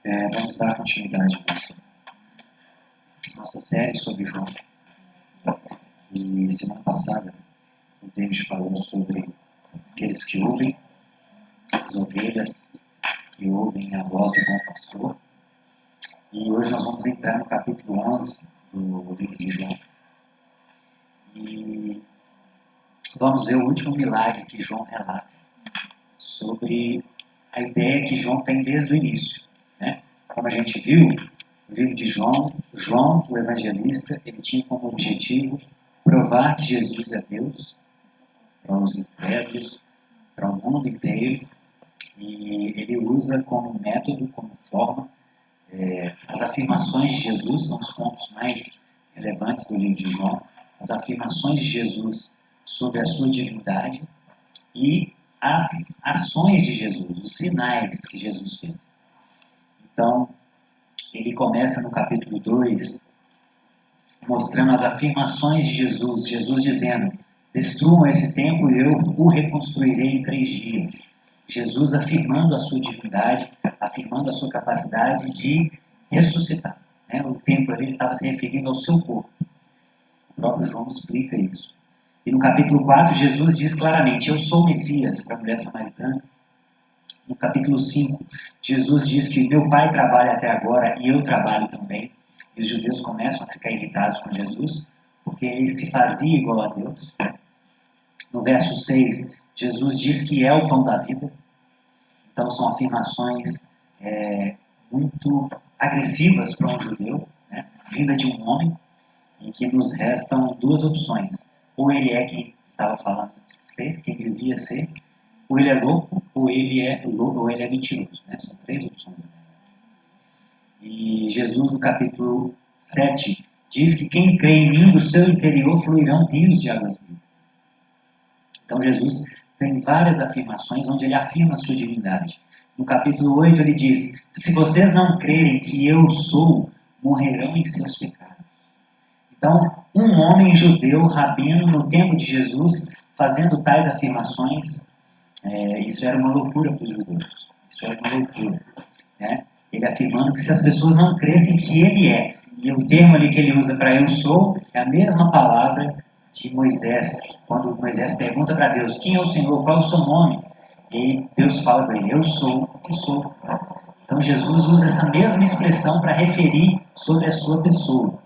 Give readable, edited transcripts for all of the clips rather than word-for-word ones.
Vamos dar continuidade à nossa série sobre João. E semana passada o David falou sobre aqueles que ouvem, as ovelhas que ouvem a voz do bom pastor. E hoje nós vamos entrar no capítulo 11 do livro de João. E vamos ver o último milagre que João relata sobre a ideia que João tem desde o início, né? Como a gente viu, o livro de João, o evangelista, ele tinha como objetivo provar que Jesus é Deus para os incrédulos, para o mundo inteiro, e ele usa como método, como forma, as afirmações de Jesus, são os pontos mais relevantes do livro de João, as afirmações de Jesus sobre a sua divindade e as ações de Jesus, os sinais que Jesus fez. Então, ele começa no capítulo 2, mostrando as afirmações de Jesus, Jesus dizendo: destruam esse templo e eu o reconstruirei em 3 dias. Jesus afirmando a sua divindade, afirmando a sua capacidade de ressuscitar. O templo ali estava se referindo ao seu corpo. O próprio João explica isso. E no capítulo 4, Jesus diz claramente: eu sou o Messias, para a mulher samaritana. No capítulo 5, Jesus diz que meu pai trabalha até agora e eu trabalho também. E os judeus começam a ficar irritados com Jesus, porque ele se fazia igual a Deus. No verso 6, Jesus diz que é o pão da vida. Então são afirmações muito agressivas para um judeu, vinda de um homem, em que nos restam 2 opções. Ou ele é quem estava falando ser, quem dizia ser, ou ele é louco, ou ele é mentiroso. São 3 opções. E Jesus, no capítulo 7, diz que quem crê em mim, do seu interior fluirão rios de águas vivas. Então Jesus tem várias afirmações onde ele afirma a sua divindade. No capítulo 8 ele diz: se vocês não crerem que eu sou, morrerão em seus pecados. Então, um homem judeu, rabino, no tempo de Jesus, fazendo tais afirmações, isso era uma loucura para os judeus. Isso era uma loucura. Ele afirmando que se as pessoas não crescem que ele é, e o termo ali que ele usa para eu sou, é a mesma palavra de Moisés, quando Moisés pergunta para Deus: quem é o Senhor, qual é o seu nome? E Deus fala para ele: eu sou o que sou. Então Jesus usa essa mesma expressão para referir sobre a sua pessoa.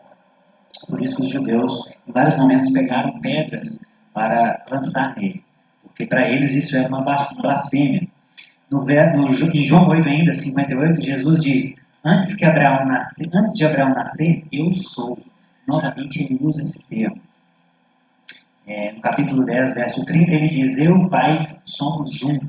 Por isso que os judeus, em vários momentos, pegaram pedras para lançar nele, porque para eles isso era uma blasfêmia. Em João 8 ainda, 58, Jesus diz: antes de Abraão nascer, eu sou. Novamente ele usa esse termo. No capítulo 10, verso 30, ele diz: eu e o Pai somos um.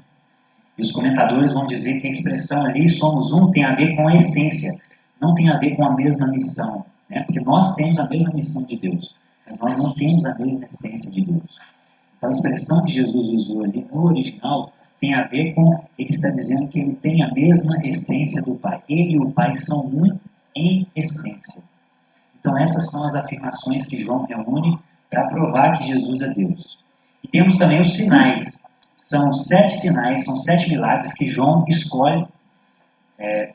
E os comentadores vão dizer que a expressão ali, somos um, tem a ver com a essência, não tem a ver com a mesma missão. Porque nós temos a mesma missão de Deus, mas nós não temos a mesma essência de Deus. Então a expressão que Jesus usou ali no original tem a ver com, ele está dizendo que ele tem a mesma essência do Pai. Ele e o Pai são um em essência. Então essas são as afirmações que João reúne para provar que Jesus é Deus. E temos também os sinais. São 7 sinais, são 7 milagres que João escolhe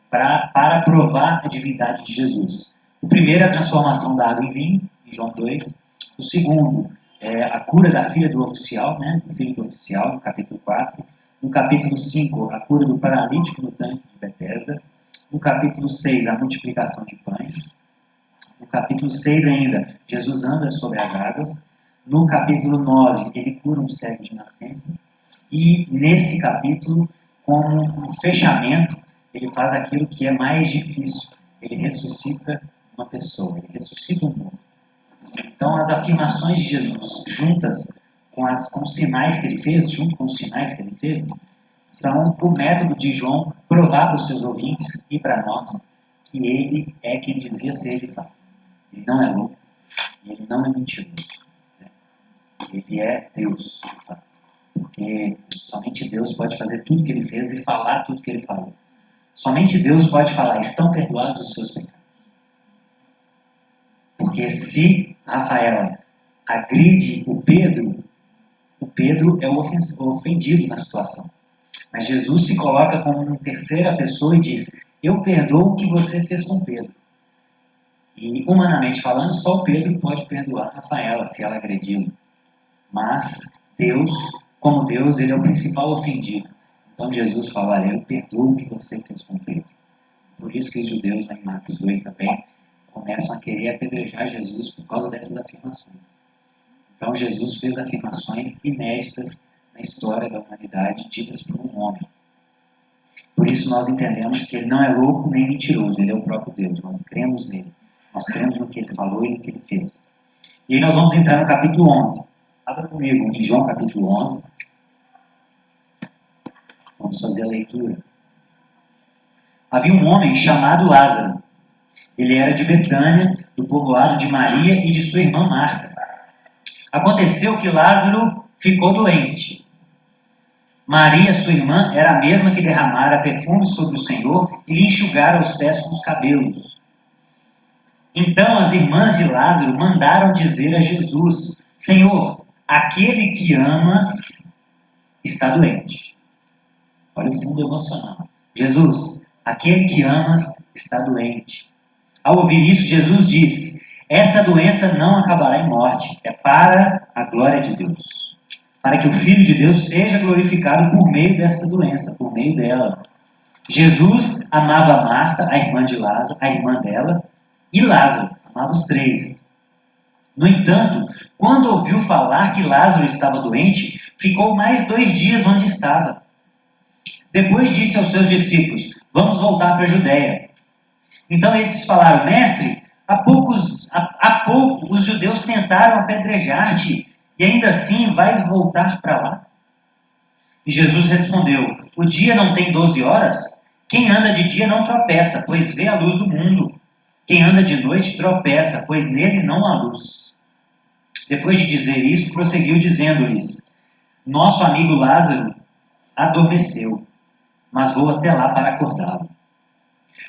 para provar a divindade de Jesus. O primeiro é a transformação da água em vinho, em João 2. O segundo é a cura da filha do oficial, do filho do oficial, no capítulo 4. No capítulo 5, a cura do paralítico no tanque de Betesda. No capítulo 6, a multiplicação de pães. No capítulo 6 ainda, Jesus anda sobre as águas. No capítulo 9, ele cura um cego de nascença. E nesse capítulo, como um fechamento, ele faz aquilo que é mais difícil. Ele ressuscita uma pessoa, ele ressuscita um morto. Então, as afirmações de Jesus, juntas com os sinais que ele fez, junto com os sinais que ele fez, são o método de João provar para os seus ouvintes e para nós que ele é quem dizia ser de fato. Ele não é louco, e ele não é mentiroso. Ele é Deus, de fato. Porque somente Deus pode fazer tudo que ele fez e falar tudo que ele falou. Somente Deus pode falar: estão perdoados os seus pecados. Porque se Rafaela agride o Pedro é o ofendido na situação. Mas Jesus se coloca como uma terceira pessoa e diz: eu perdoo o que você fez com Pedro. E, humanamente falando, só o Pedro pode perdoar a Rafaela se ela agredi-lo. Mas Deus, como Deus, ele é o principal ofendido. Então Jesus fala, olha, eu perdoo o que você fez com Pedro. Por isso que os judeus, lá em Marcos 2 também, começam a querer apedrejar Jesus por causa dessas afirmações. Então Jesus fez afirmações inéditas na história da humanidade, ditas por um homem. Por isso nós entendemos que ele não é louco nem mentiroso, ele é o próprio Deus. Nós cremos nele. Nós cremos no que ele falou e no que ele fez. E aí nós vamos entrar no capítulo 11. Abra comigo em João capítulo 11. Vamos fazer a leitura. Havia um homem chamado Lázaro. Ele era de Betânia, do povoado de Maria e de sua irmã Marta. Aconteceu que Lázaro ficou doente. Maria, sua irmã, era a mesma que derramara perfume sobre o Senhor e lhe enxugara os pés com os cabelos. Então as irmãs de Lázaro mandaram dizer a Jesus: Senhor, aquele que amas está doente. Olha o fundo emocional. Jesus, aquele que amas está doente. Ao ouvir isso, Jesus diz: essa doença não acabará em morte, é para a glória de Deus. Para que o Filho de Deus seja glorificado por meio dessa doença, por meio dela. Jesus amava Marta, a irmã de Lázaro, a irmã dela, e Lázaro, amava os três. No entanto, quando ouviu falar que Lázaro estava doente, ficou mais 2 dias onde estava. Depois disse aos seus discípulos: vamos voltar para a Judéia. Então esses falaram: mestre, há pouco os judeus tentaram apedrejar-te, e ainda assim vais voltar para lá? E Jesus respondeu: o dia não tem 12 horas? Quem anda de dia não tropeça, pois vê a luz do mundo. Quem anda de noite tropeça, pois nele não há luz. Depois de dizer isso, prosseguiu dizendo-lhes: nosso amigo Lázaro adormeceu, mas vou até lá para acordá-lo.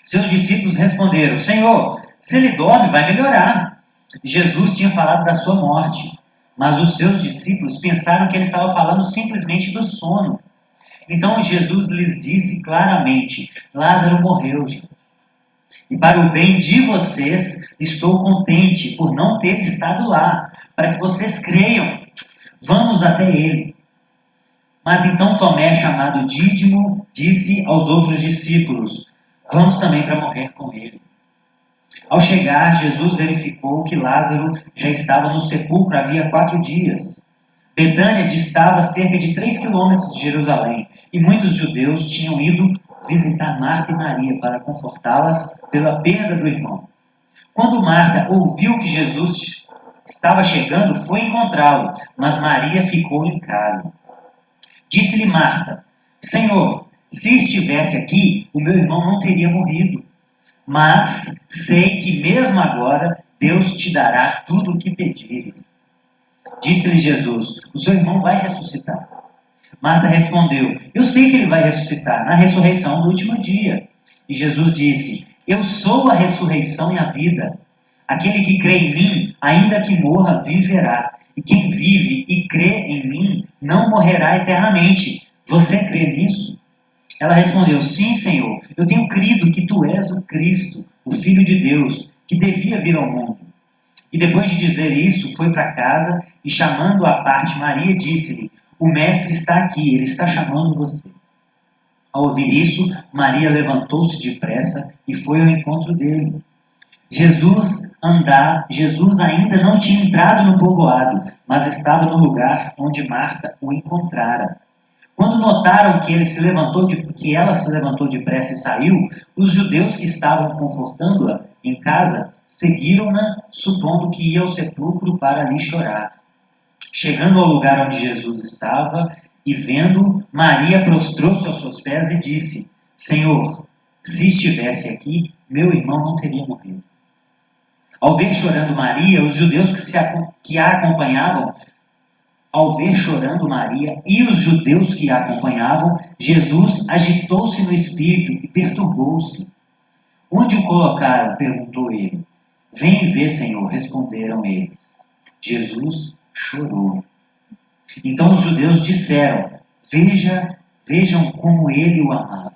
Seus discípulos responderam: Senhor, se ele dorme, vai melhorar. Jesus tinha falado da sua morte, mas os seus discípulos pensaram que ele estava falando simplesmente do sono. Então Jesus lhes disse claramente: Lázaro morreu, gente. E para o bem de vocês, estou contente por não ter estado lá, para que vocês creiam. Vamos até ele. Mas então Tomé, chamado Dídimo, disse aos outros discípulos: vamos também para morrer com ele. Ao chegar, Jesus verificou que Lázaro já estava no sepulcro havia 4 dias. Betânia distava cerca de 3 quilômetros de Jerusalém, e muitos judeus tinham ido visitar Marta e Maria para confortá-las pela perda do irmão. Quando Marta ouviu que Jesus estava chegando, foi encontrá-lo, mas Maria ficou em casa. Disse-lhe Marta: Senhor, se estivesse aqui, o meu irmão não teria morrido. Mas sei que mesmo agora Deus te dará tudo o que pedires. Disse-lhe Jesus: o seu irmão vai ressuscitar. Marta respondeu: eu sei que ele vai ressuscitar na ressurreição do último dia. E Jesus disse: eu sou a ressurreição e a vida. Aquele que crê em mim, ainda que morra, viverá. E quem vive e crê em mim, não morrerá eternamente. Você crê nisso? Ela respondeu: sim, Senhor, eu tenho crido que tu és o Cristo, o Filho de Deus, que devia vir ao mundo. E depois de dizer isso, foi para casa e, chamando à parte Maria, disse-lhe: o mestre está aqui, ele está chamando você. Ao ouvir isso, Maria levantou-se depressa e foi ao encontro dele. Jesus ainda não tinha entrado no povoado, mas estava no lugar onde Marta o encontrara. Quando notaram que ela se levantou depressa e saiu, os judeus que estavam confortando-a em casa seguiram-na, supondo que ia ao sepulcro para ali chorar. Chegando ao lugar onde Jesus estava e vendo, Maria prostrou-se aos seus pés e disse: Senhor, se estivesse aqui, meu irmão não teria morrido. Ao ver chorando Maria, os judeus que a acompanhavam, Jesus agitou-se no espírito e perturbou-se. Onde o colocaram? Perguntou ele. Vem ver, Senhor, responderam eles. Jesus chorou. Então os judeus disseram: vejam como ele o amava.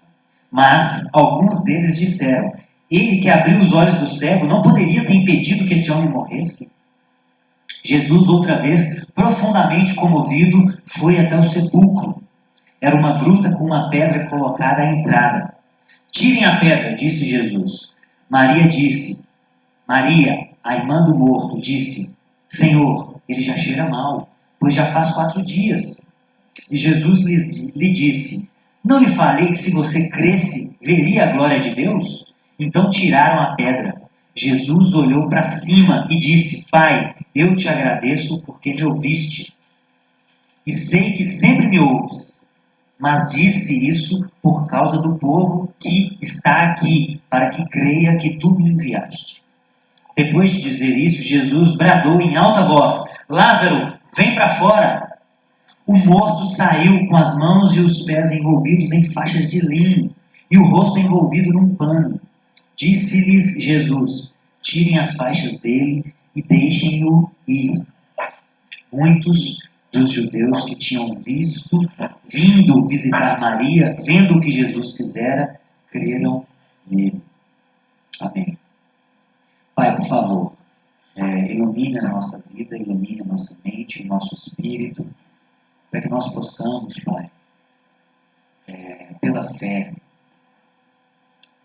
Mas alguns deles disseram: ele que abriu os olhos do cego não poderia ter impedido que esse homem morresse? Jesus, outra vez, profundamente comovido, foi até o sepulcro. Era uma gruta com uma pedra colocada à entrada. Tirem a pedra, disse Jesus. Maria, a irmã do morto, disse: Senhor, ele já cheira mal, pois já faz 4 dias. E Jesus lhe disse: Não lhe falei que se você cresce, veria a glória de Deus? Então tiraram a pedra. Jesus olhou para cima e disse: Pai, eu te agradeço porque me ouviste. E sei que sempre me ouves. Mas disse isso por causa do povo que está aqui, para que creia que tu me enviaste. Depois de dizer isso, Jesus bradou em alta voz: Lázaro, vem para fora! O morto saiu com as mãos e os pés envolvidos em faixas de linho e o rosto envolvido num pano. Disse-lhes Jesus: Tirem as faixas dele e deixem-o ir. Muitos dos judeus que tinham vindo visitar Maria, vendo o que Jesus fizera, creram nele. Amém. Pai, por favor, ilumine a nossa vida, ilumine a nossa mente, o nosso espírito, para que nós possamos, Pai, pela fé,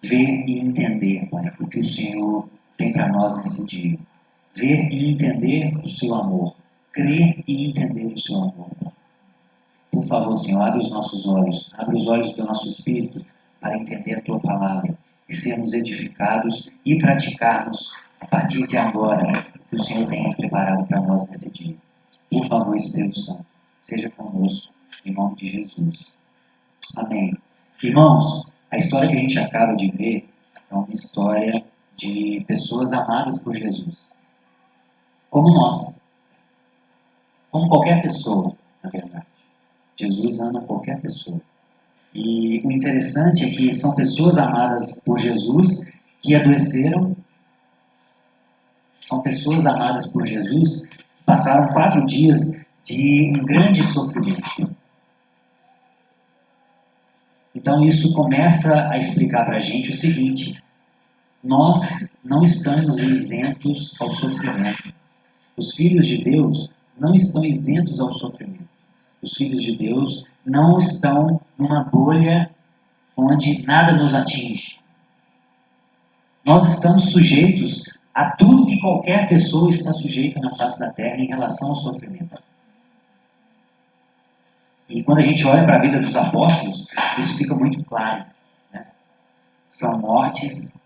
ver e entender, Pai, o que o Senhor tem para nós nesse dia. Ver e entender o seu amor. Crer e entender o seu amor, Pai. Por favor, Senhor, abre os nossos olhos, abre os olhos do nosso espírito para entender a Tua palavra e sermos edificados e praticarmos a partir de agora o que o Senhor tem preparado para nós nesse dia. Por favor, Espírito Santo, seja conosco, em nome de Jesus. Amém. Irmãos, a história que a gente acaba de ver é uma história de pessoas amadas por Jesus. Como nós. Como qualquer pessoa, na verdade. Jesus ama qualquer pessoa. E o interessante é que são pessoas amadas por Jesus que adoeceram. São pessoas amadas por Jesus que passaram 4 dias de um grande sofrimento. Então isso começa a explicar para a gente o seguinte: nós não estamos isentos ao sofrimento. Os filhos de Deus não estão isentos ao sofrimento. Os filhos de Deus não estão numa bolha onde nada nos atinge. Nós estamos sujeitos a tudo que qualquer pessoa está sujeita na face da terra em relação ao sofrimento. E quando a gente olha para a vida dos apóstolos, isso fica muito claro. Né? São mortes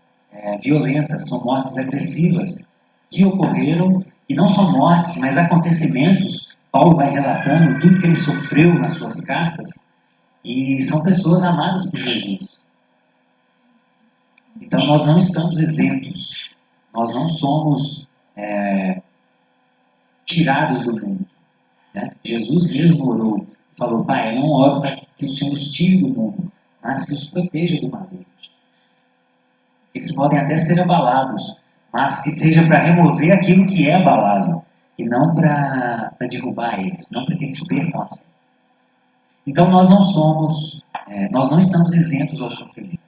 violentas, são mortes agressivas que ocorreram, e não são mortes, mas acontecimentos. Paulo vai relatando tudo que ele sofreu nas suas cartas, e são pessoas amadas por Jesus. Então nós não estamos isentos, nós não somos tirados do mundo. Né? Jesus mesmo orou, falou: Pai, eu não oro para que o Senhor os tire do mundo, mas que os proteja do maligno. Eles podem até ser abalados, mas que seja para remover aquilo que é abalável, e não para derrubar eles, não para que eles percam a fé. Então nós não estamos isentos ao sofrimento.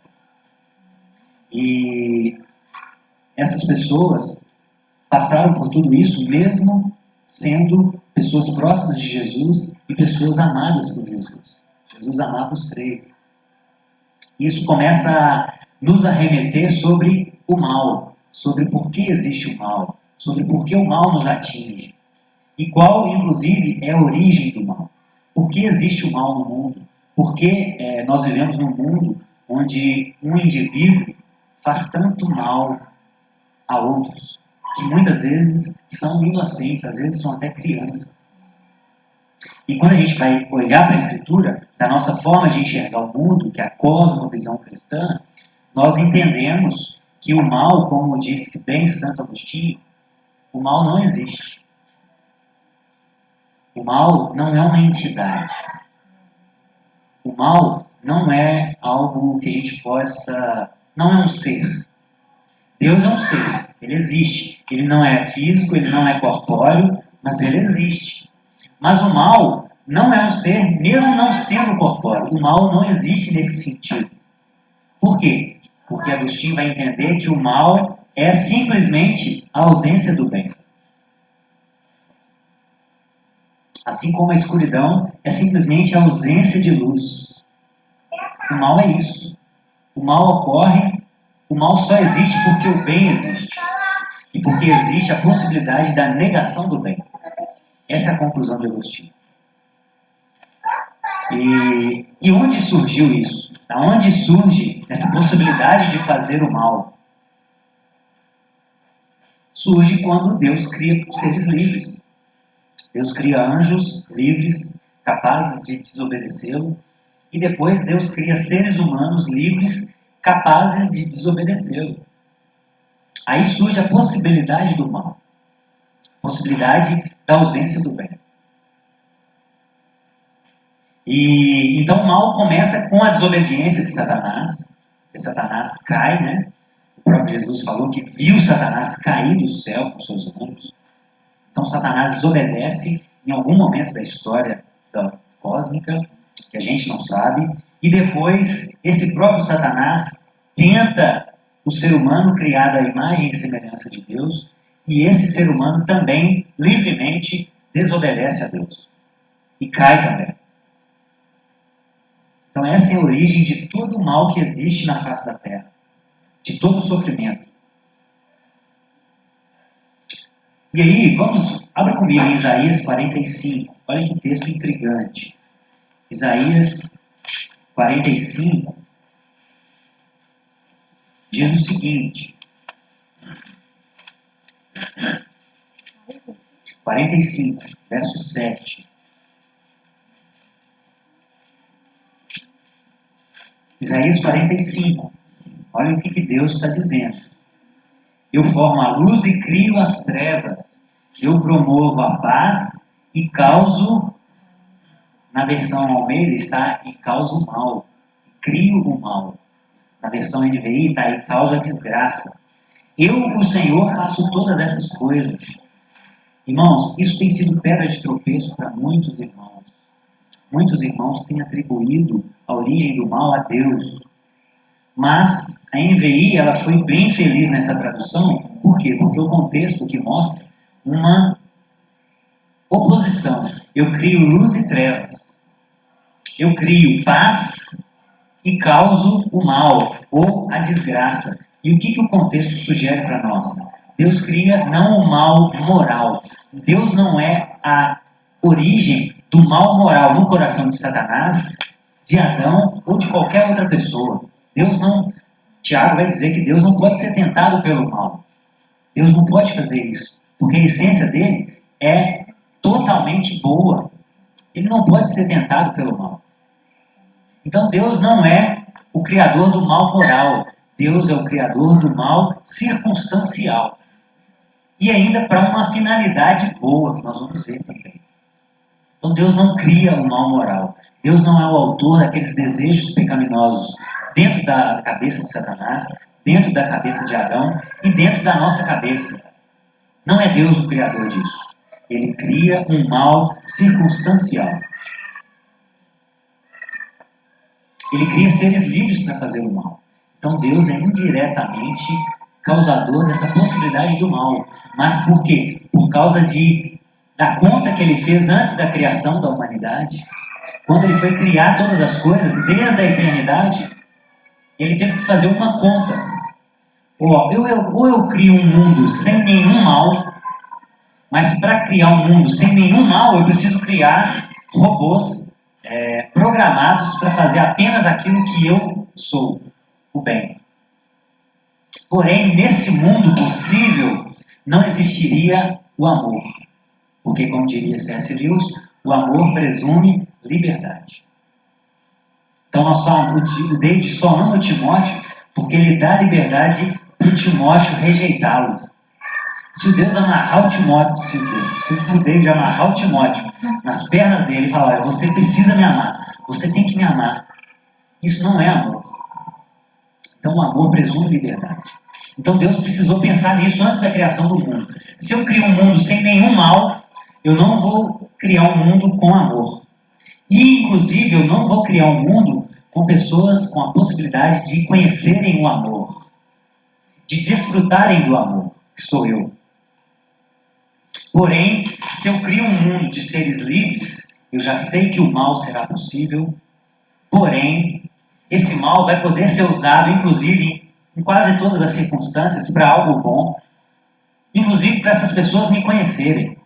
E essas pessoas passaram por tudo isso mesmo sendo pessoas próximas de Jesus e pessoas amadas por Jesus. Jesus amava os 3. Isso começa a nos arremeter sobre o mal, sobre por que existe o mal, sobre por que o mal nos atinge e qual, inclusive, é a origem do mal. Por que existe o mal no mundo? Por que nós vivemos num mundo onde um indivíduo faz tanto mal a outros, que muitas vezes são inocentes, às vezes são até crianças. E quando a gente vai olhar para a Escritura, da nossa forma de enxergar o mundo, que é a cosmovisão cristã, nós entendemos que o mal, como disse bem Santo Agostinho, o mal não existe. O mal não é uma entidade. O mal não é algo que a gente possa... não é um ser. Deus é um ser, ele existe. Ele não é físico, ele não é corpóreo, mas ele existe. Mas o mal não é um ser, mesmo não sendo corpóreo. O mal não existe nesse sentido. Por quê? Porque Agostinho vai entender que o mal é simplesmente a ausência do bem. Assim como a escuridão é simplesmente a ausência de luz. O mal é isso. O mal ocorre, o mal só existe porque o bem existe. E porque existe a possibilidade da negação do bem. Essa é a conclusão de Agostinho. E onde surgiu isso? Da onde surge essa possibilidade de fazer o mal? Surge quando Deus cria seres livres. Deus cria anjos livres, capazes de desobedecê-lo. E depois Deus cria seres humanos livres, capazes de desobedecê-lo. Aí surge a possibilidade do mal. Possibilidade da ausência do bem. E então o mal começa com a desobediência de Satanás. Porque Satanás cai, né? O próprio Jesus falou que viu Satanás cair do céu com seus anjos. Então Satanás desobedece em algum momento da história cósmica, que a gente não sabe. E depois esse próprio Satanás tenta o ser humano criado à imagem e semelhança de Deus. E esse ser humano também, livremente, desobedece a Deus. E cai também. Então essa é a origem de todo o mal que existe na face da Terra. De todo o sofrimento. E aí, abra comigo em Isaías 45. Olha que texto intrigante. Isaías 45 diz o seguinte. 45, verso 7. Isaías 45. Olha o que Deus está dizendo. Eu formo a luz e crio as trevas. Eu promovo a paz e causo, na versão Almeida está, e causo o mal. Crio o mal. Na versão NVI está, e causa a desgraça. Eu, o Senhor, faço todas essas coisas. Irmãos, isso tem sido pedra de tropeço para muitos irmãos. Muitos irmãos têm atribuído a origem do mal a Deus. Mas a NVI ela foi bem feliz nessa tradução. Por quê? Porque o contexto que mostra uma oposição. Eu crio luz e trevas. Eu crio paz e causo o mal ou a desgraça. E o que o contexto sugere para nós? Deus cria não o mal moral. Deus não é a origem do mal moral no coração de Satanás, de Adão ou de qualquer outra pessoa. Deus não... Tiago vai dizer que Deus não pode ser tentado pelo mal. Deus não pode fazer isso. Porque a essência dele é totalmente boa. Ele não pode ser tentado pelo mal. Então Deus não é o criador do mal moral. Deus é o criador do mal circunstancial. E ainda para uma finalidade boa, que nós vamos ver também. Então Deus não cria o mal moral. Deus não é o autor daqueles desejos pecaminosos dentro da cabeça de Satanás, dentro da cabeça de Adão e dentro da nossa cabeça. Não é Deus o criador disso. Ele cria um mal circunstancial. Ele cria seres livres para fazer o mal. Então Deus é indiretamente causador dessa possibilidade do mal. Mas por quê? Por causa da conta que ele fez antes da criação da humanidade. Quando ele foi criar todas as coisas, desde a eternidade, ele teve que fazer uma conta. Ou eu crio um mundo sem nenhum mal, mas para criar um mundo sem nenhum mal, eu preciso criar robôs programados para fazer apenas aquilo que eu sou, o bem. Porém, nesse mundo possível, não existiria o amor. Porque, como diria C.S. Lewis, o amor presume liberdade. Então, o David só ama o Timóteo porque ele dá liberdade para o Timóteo rejeitá-lo. Se o Deus amarrar o Timóteo, se o David amarrar o Timóteo nas pernas dele e falar, você precisa me amar, você tem que me amar, isso não é amor. Então o amor presume liberdade. Então Deus precisou pensar nisso antes da criação do mundo. Se eu crio um mundo sem nenhum mal, eu não vou criar um mundo com amor. E inclusive eu não vou criar um mundo com pessoas com a possibilidade de conhecerem o amor, de desfrutarem do amor, que sou eu. Porém, se eu crio um mundo de seres livres, eu já sei que o mal será possível, porém, esse mal vai poder ser usado, inclusive, em quase todas as circunstâncias, para algo bom, inclusive para essas pessoas me conhecerem.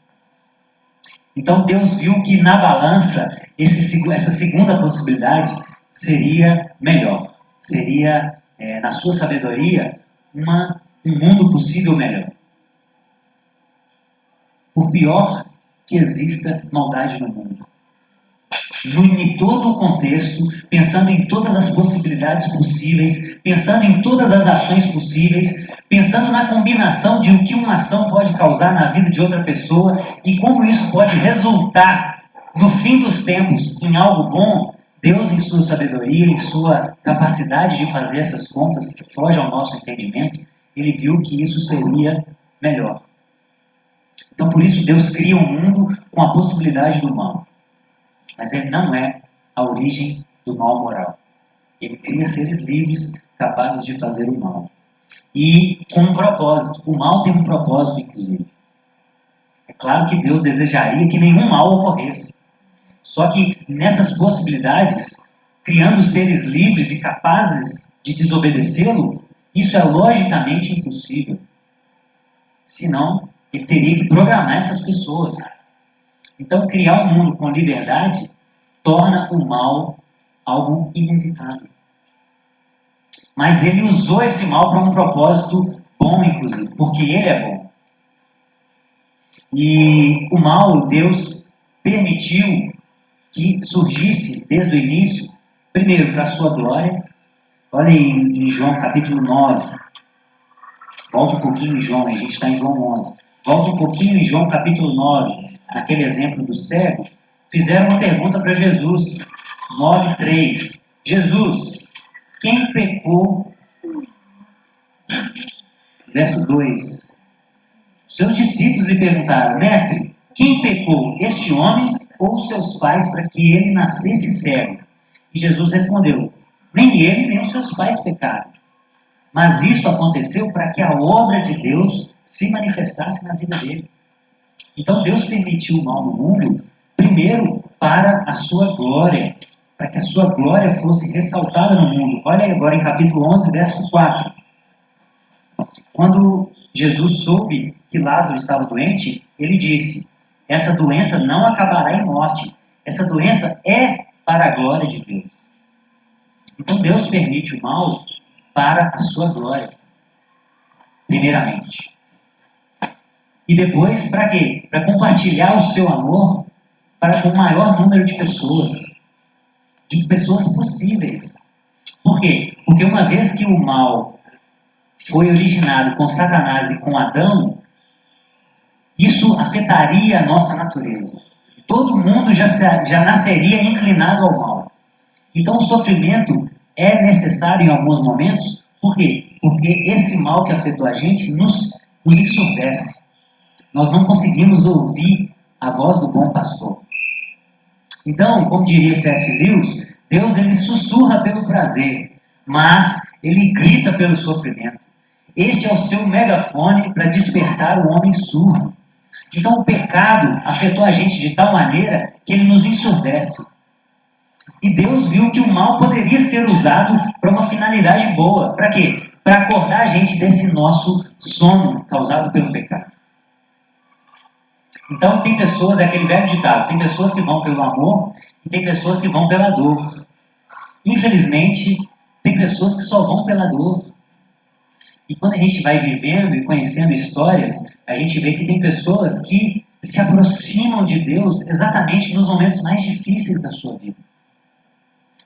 Então Deus viu que na balança, essa segunda possibilidade seria melhor. Seria, na sua sabedoria, um mundo possível melhor. Por pior que exista maldade no mundo. Em todo o contexto, pensando em todas as possibilidades possíveis, pensando em todas as ações possíveis, pensando na combinação de o que uma ação pode causar na vida de outra pessoa e como isso pode resultar, no fim dos tempos, em algo bom, Deus, em sua sabedoria, em sua capacidade de fazer essas contas que fogem ao nosso entendimento, Ele viu que isso seria melhor. Então, por isso, Deus cria um mundo com a possibilidade do mal. Mas ele não é a origem do mal moral. Ele cria seres livres, capazes de fazer o mal. E com um propósito. O mal tem um propósito, inclusive. É claro que Deus desejaria que nenhum mal ocorresse. Só que nessas possibilidades, criando seres livres e capazes de desobedecê-lo, isso é logicamente impossível. Senão, ele teria que programar essas pessoas. Então, criar um mundo com liberdade torna o mal algo inevitável. Mas ele usou esse mal para um propósito bom, inclusive, porque ele é bom. E o mal, Deus permitiu que surgisse desde o início, primeiro para a sua glória. Olha em João capítulo 9. Volta um pouquinho em João, a gente está em João 11. Volta um pouquinho em João capítulo 9, naquele exemplo do cego. Fizeram uma pergunta para Jesus. 9:3. Jesus, quem pecou? Verso 2. Seus discípulos lhe perguntaram: Mestre, quem pecou, este homem ou seus pais, para que ele nascesse cego? E Jesus respondeu: nem ele nem os seus pais pecaram. Mas isto aconteceu para que a obra de Deus se manifestasse na vida dele. Então Deus permitiu o mal no mundo, primeiro para a sua glória, para que a sua glória fosse ressaltada no mundo. Olha aí agora em capítulo 11, verso 4. Quando Jesus soube que Lázaro estava doente, ele disse: essa doença não acabará em morte. Essa doença é para a glória de Deus. Então Deus permite o mal para a sua glória, primeiramente. E depois, para quê? Para compartilhar o seu amor para com o maior número de pessoas possíveis. Por quê? Porque uma vez que o mal foi originado com Satanás e com Adão, isso afetaria a nossa natureza. Todo mundo já nasceria inclinado ao mal. Então o sofrimento é necessário em alguns momentos. Por quê? Porque esse mal que afetou a gente nos ensurdece. Nós não conseguimos ouvir a voz do bom pastor. Então, como diria C.S. Lewis, Deus ele sussurra pelo prazer, mas ele grita pelo sofrimento. Este é o seu megafone para despertar o homem surdo. Então o pecado afetou a gente de tal maneira que ele nos ensurdece. E Deus viu que o mal poderia ser usado para uma finalidade boa. Para quê? Para acordar a gente desse nosso sono causado pelo pecado. Então tem pessoas, é aquele velho ditado, tem pessoas que vão pelo amor e tem pessoas que vão pela dor. Infelizmente, tem pessoas que só vão pela dor. E quando a gente vai vivendo e conhecendo histórias, a gente vê que tem pessoas que se aproximam de Deus exatamente nos momentos mais difíceis da sua vida.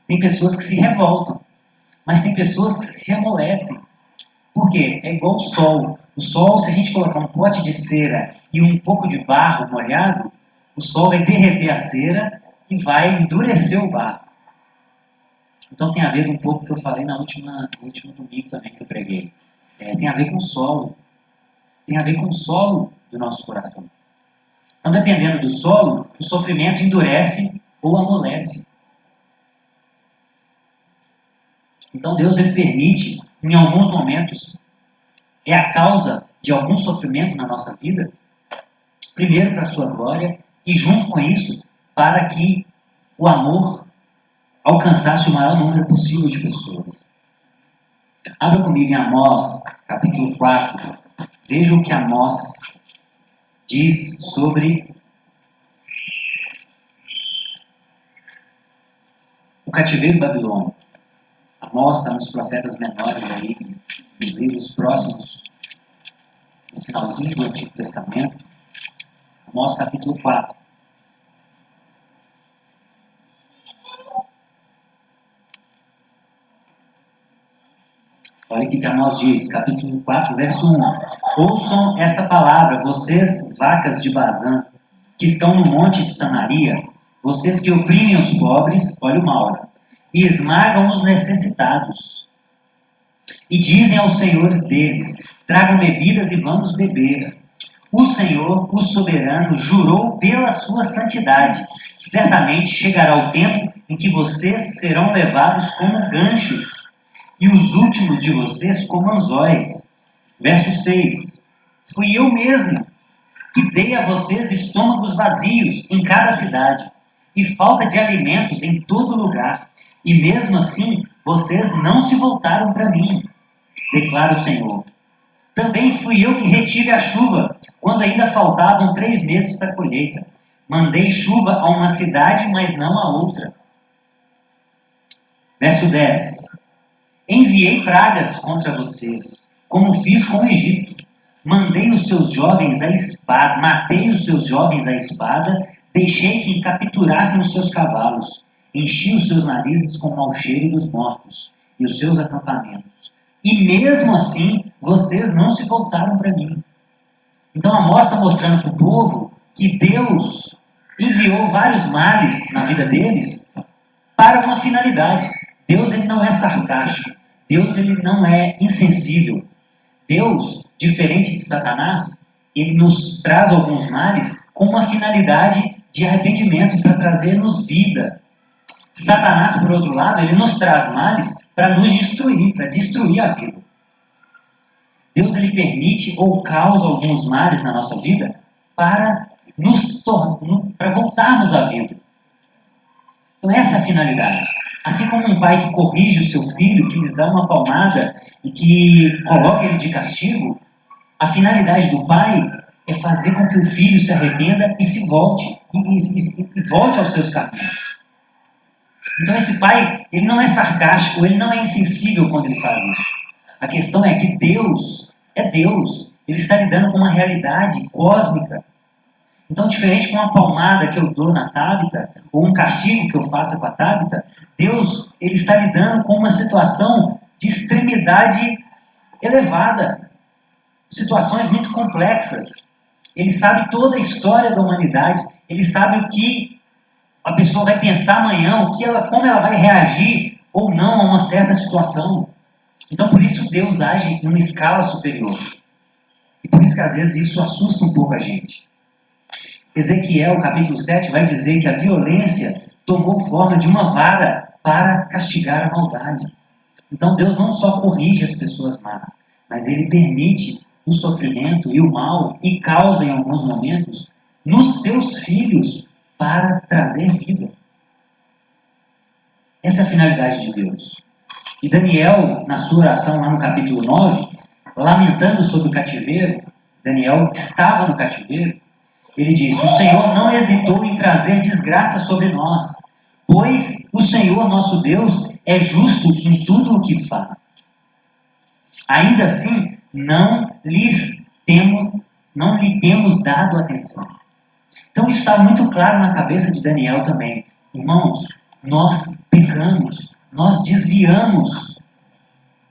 Tem pessoas que se revoltam, mas tem pessoas que se amolecem. Por quê? É igual o sol. O sol, se a gente colocar um pote de cera e um pouco de barro molhado, o sol vai derreter a cera e vai endurecer o barro. Então tem a ver com um pouco que eu falei no último domingo também que eu preguei. Tem a ver com o solo. Tem a ver com o solo do nosso coração. Então, dependendo do solo, o sofrimento endurece ou amolece. Então Deus ele permite, em alguns momentos, é a causa de algum sofrimento na nossa vida, primeiro para a sua glória e junto com isso, para que o amor alcançasse o maior número possível de pessoas. Abra comigo em Amós, capítulo 4. Veja o que Amós diz sobre o cativeiro babilônico. Amós está nos profetas menores aí, nos livros próximos, no finalzinho do Antigo Testamento. Amós capítulo 4. Olha o que Amós diz, capítulo 4, verso 1. Ouçam esta palavra, vocês vacas de Bazã, que estão no monte de Samaria, vocês que oprimem os pobres, olha o mal, e esmagam os necessitados. E dizem aos senhores deles, tragam bebidas e vamos beber. O Senhor, o soberano, jurou pela sua santidade. Certamente chegará o tempo em que vocês serão levados como ganchos, e os últimos de vocês como anzóis. Verso 6. Fui eu mesmo que dei a vocês estômagos vazios em cada cidade, e falta de alimentos em todo lugar. E mesmo assim, vocês não se voltaram para mim, declara o Senhor. Também fui eu que retive a chuva, quando ainda faltavam 3 meses para a colheita. Mandei chuva a uma cidade, mas não a outra. Verso 10. Enviei pragas contra vocês, como fiz com o Egito. Mandei os seus jovens à espada, matei os seus jovens à espada, deixei que capturassem os seus cavalos, enchi os seus narizes com o mau cheiro dos mortos e os seus acampamentos. E mesmo assim, vocês não se voltaram para mim. Então Amós está mostrando para o povo que Deus enviou vários males na vida deles para uma finalidade. Deus ele não é sarcástico. Deus ele não é insensível. Deus, diferente de Satanás, ele nos traz alguns males com uma finalidade de arrependimento para trazer-nos vida. Satanás, por outro lado, ele nos traz males para nos destruir, para destruir a vida. Deus ele permite ou causa alguns males na nossa vida para para voltarmos à vida. Então essa é a finalidade. Assim como um pai que corrige o seu filho, que lhes dá uma palmada e que coloca ele de castigo, a finalidade do pai é fazer com que o filho se arrependa e se volte, e volte aos seus caminhos. Então esse pai, ele não é sarcástico, ele não é insensível quando ele faz isso. A questão é que Deus é Deus. Ele está lidando com uma realidade cósmica. Então, diferente com uma palmada que eu dou na Tabita, ou um castigo que eu faço com a Tabita, Deus ele está lidando com uma situação de extremidade elevada. Situações muito complexas. Ele sabe toda a história da humanidade. Ele sabe o que a pessoa vai pensar amanhã, como ela vai reagir ou não a uma certa situação. Então, por isso Deus age em uma escala superior. E por isso que às vezes isso assusta um pouco a gente. Ezequiel, capítulo 7, vai dizer que a violência tomou forma de uma vara para castigar a maldade. Então Deus não só corrige as pessoas más, mas Ele permite o sofrimento e o mal e causa em alguns momentos nos seus filhos para trazer vida. Essa é a finalidade de Deus. E Daniel, na sua oração lá no capítulo 9, lamentando sobre o cativeiro, Daniel estava no cativeiro, ele diz, o Senhor não hesitou em trazer desgraça sobre nós, pois o Senhor nosso Deus é justo em tudo o que faz. Ainda assim, não lhe temos dado atenção. Então isso está muito claro na cabeça de Daniel também. Irmãos, nós pecamos, nós desviamos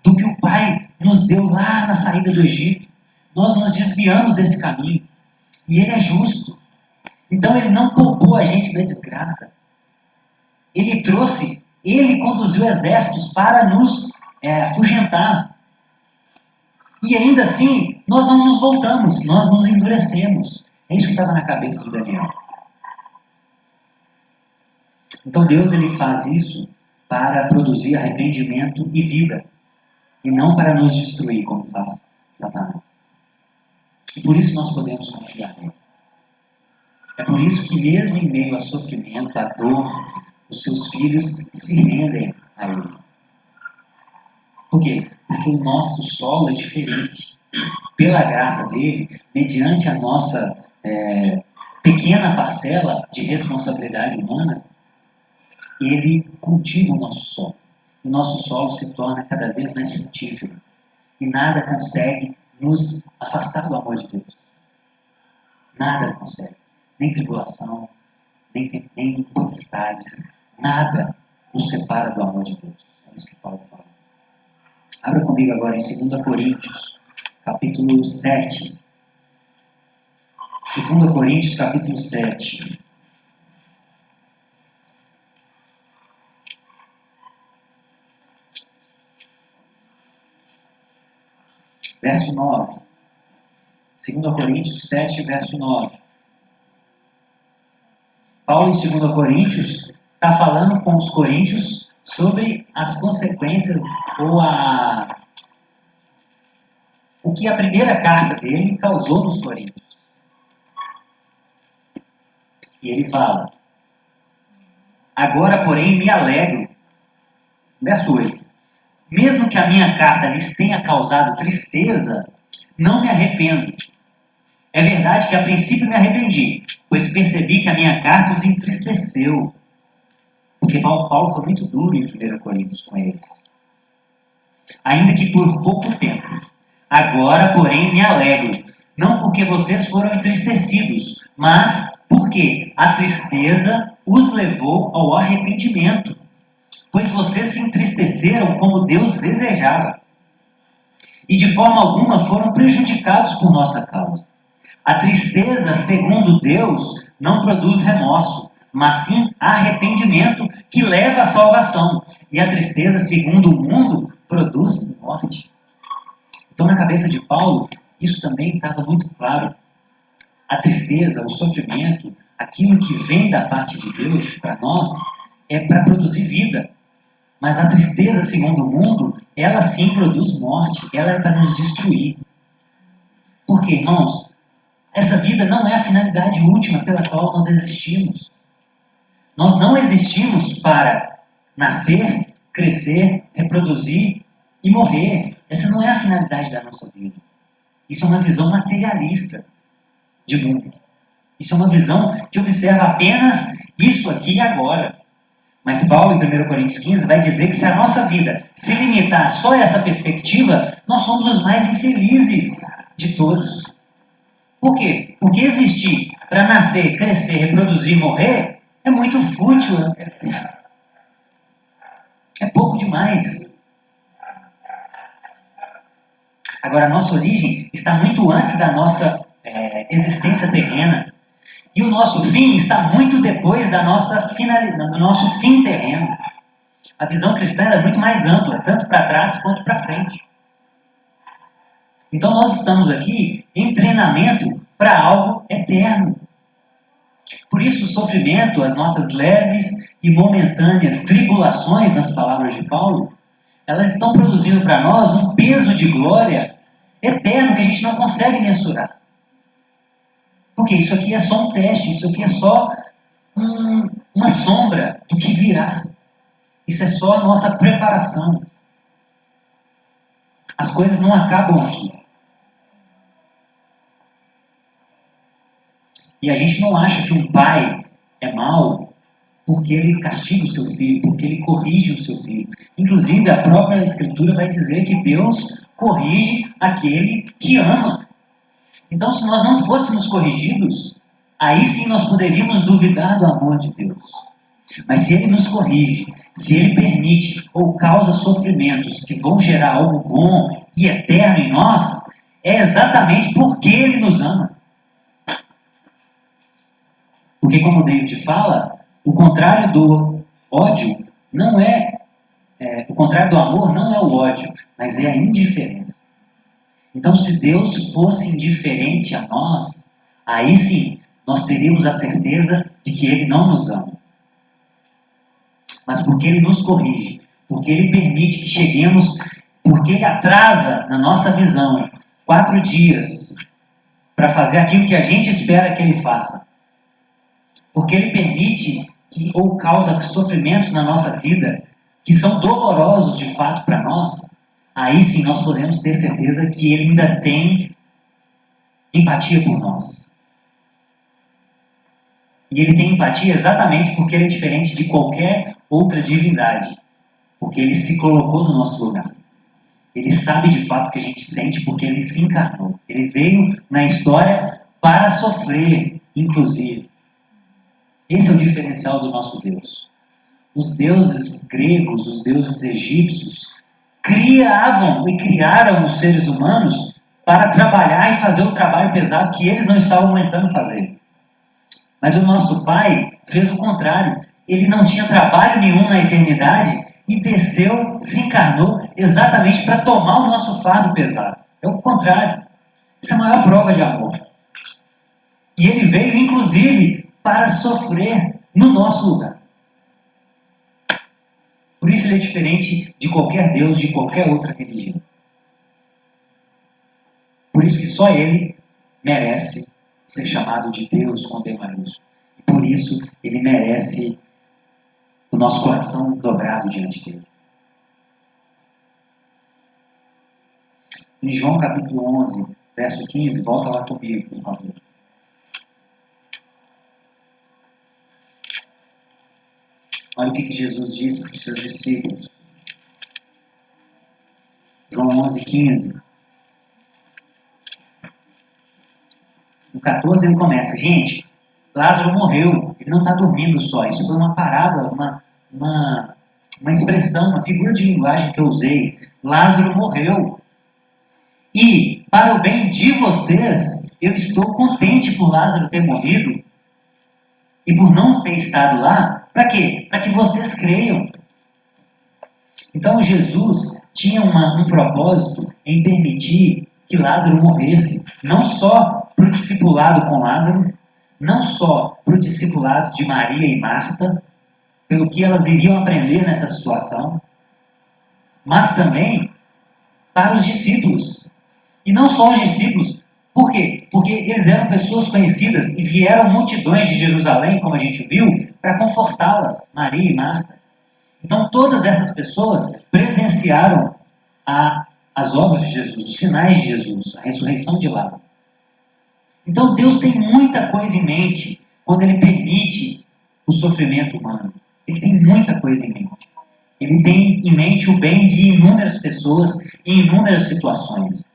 do que o Pai nos deu lá na saída do Egito. Nós nos desviamos desse caminho. E Ele é justo. Então Ele não poupou a gente da desgraça. Ele conduziu exércitos para nos afugentar. E ainda assim, nós não nos voltamos, nós nos endurecemos. É isso que estava na cabeça de Daniel. Então Deus ele faz isso para produzir arrependimento e vida, e não para nos destruir, como faz Satanás. E por isso nós podemos confiar nele. É por isso que mesmo em meio a sofrimento, a dor, os seus filhos se rendem a ele. Por quê? Porque o nosso solo é diferente. Pela graça dele, mediante a nossa pequena parcela de responsabilidade humana, ele cultiva o nosso solo. E o nosso solo se torna cada vez mais frutífero. E nada consegue nos afastar do amor de Deus. Nada consegue. Nem tribulação, nem potestades. Nada nos separa do amor de Deus. É isso que Paulo fala. Abra comigo agora em 2 Coríntios, capítulo 7. 2 Coríntios, capítulo 7. Verso 9. 2 Coríntios 7, verso 9. Paulo, em 2 Coríntios, está falando com os coríntios sobre as consequências ou o que a primeira carta dele causou nos coríntios. E ele fala: agora, porém, me alegro. Verso 8. Mesmo que a minha carta lhes tenha causado tristeza, não me arrependo. É verdade que a princípio me arrependi, pois percebi que a minha carta os entristeceu. Porque Paulo foi muito duro em 1 Coríntios com eles. Ainda que por pouco tempo. Agora, porém, me alegro. Não porque vocês foram entristecidos, mas porque a tristeza os levou ao arrependimento. Pois vocês se entristeceram como Deus desejava. E de forma alguma foram prejudicados por nossa causa. A tristeza, segundo Deus, não produz remorso, mas sim arrependimento que leva à salvação. E a tristeza, segundo o mundo, produz morte. Então, na cabeça de Paulo, isso também estava muito claro. A tristeza, o sofrimento, aquilo que vem da parte de Deus para nós, é para produzir vida. Mas a tristeza, segundo o mundo, ela sim produz morte, ela é para nos destruir. Por quê, irmãos? Essa vida não é a finalidade última pela qual nós existimos. Nós não existimos para nascer, crescer, reproduzir e morrer. Essa não é a finalidade da nossa vida. Isso é uma visão materialista de mundo. Isso é uma visão que observa apenas isso aqui e agora. Mas Paulo, em 1 Coríntios 15, vai dizer que se a nossa vida se limitar só a essa perspectiva, nós somos os mais infelizes de todos. Por quê? Porque existir para nascer, crescer, reproduzir e morrer é muito fútil. É pouco demais. Agora, a nossa origem está muito antes da nossa existência terrena. E o nosso fim está muito depois da nossa finalidade, do nosso fim terreno. A visão cristã é muito mais ampla, tanto para trás quanto para frente. Então nós estamos aqui em treinamento para algo eterno. Por isso o sofrimento, as nossas leves e momentâneas tribulações, nas palavras de Paulo, elas estão produzindo para nós um peso de glória eterno que a gente não consegue mensurar. Porque isso aqui é só um teste, isso aqui é só uma sombra do que virá. Isso é só a nossa preparação. As coisas não acabam aqui. E a gente não acha que um pai é mau porque ele castiga o seu filho, porque ele corrige o seu filho. Inclusive, a própria Escritura vai dizer que Deus corrige aquele que ama. Então, se nós não fôssemos corrigidos, aí sim nós poderíamos duvidar do amor de Deus. Mas se Ele nos corrige, se Ele permite ou causa sofrimentos que vão gerar algo bom e eterno em nós, é exatamente porque Ele nos ama. Porque, como David fala, o contrário do ódio não o contrário do amor não é o ódio, mas é a indiferença. Então, se Deus fosse indiferente a nós, aí sim, nós teríamos a certeza de que Ele não nos ama. mas porque Ele nos corrige, porque Ele permite que cheguemos, porque Ele atrasa na nossa visão 4 dias para fazer aquilo que a gente espera que Ele faça. Porque Ele permite que, ou causa sofrimentos na nossa vida que são dolorosos de fato para nós, aí sim nós podemos ter certeza que Ele ainda tem empatia por nós. E Ele tem empatia exatamente porque Ele é diferente de qualquer outra divindade. Porque Ele se colocou no nosso lugar. Ele sabe de fato o que a gente sente porque Ele se encarnou. Ele veio na história para sofrer, inclusive. Esse é o diferencial do nosso Deus. Os deuses gregos, os deuses egípcios, criavam e criaram os seres humanos para trabalhar e fazer o trabalho pesado que eles não estavam aguentando fazer. Mas o nosso Pai fez o contrário. Ele não tinha trabalho nenhum na eternidade e desceu, se encarnou exatamente para tomar o nosso fardo pesado. É o contrário. Essa é a maior prova de amor. E Ele veio, inclusive, para sofrer no nosso lugar. Por isso Ele é diferente de qualquer Deus, de qualquer outra religião. Por isso que só Ele merece ser chamado de Deus com D maiúsculo. E por isso Ele merece o nosso coração dobrado diante dele. Em João capítulo 11, verso 15, volta lá comigo, por favor. Olha o que Jesus disse para os seus discípulos. João 11, 15. No 14 ele começa, gente, Lázaro morreu, ele não está dormindo só. Isso foi uma parábola, uma expressão, uma figura de linguagem que eu usei. Lázaro morreu. E, para o bem de vocês, eu estou contente por Lázaro ter morrido e por não ter estado lá. Para quê? Para que vocês creiam. Então Jesus tinha um propósito em permitir que Lázaro morresse, não só para o discipulado com Lázaro, não só para o discipulado de Maria e Marta, pelo que elas iriam aprender nessa situação, mas também para os discípulos. E não só os discípulos. Por quê? Porque eles eram pessoas conhecidas e vieram multidões de Jerusalém, como a gente viu, para confortá-las, Maria e Marta. Então todas essas pessoas presenciaram as obras de Jesus, os sinais de Jesus, a ressurreição de Lázaro. Então Deus tem muita coisa em mente quando Ele permite o sofrimento humano. Ele tem muita coisa em mente. Ele tem em mente o bem de inúmeras pessoas em inúmeras situações.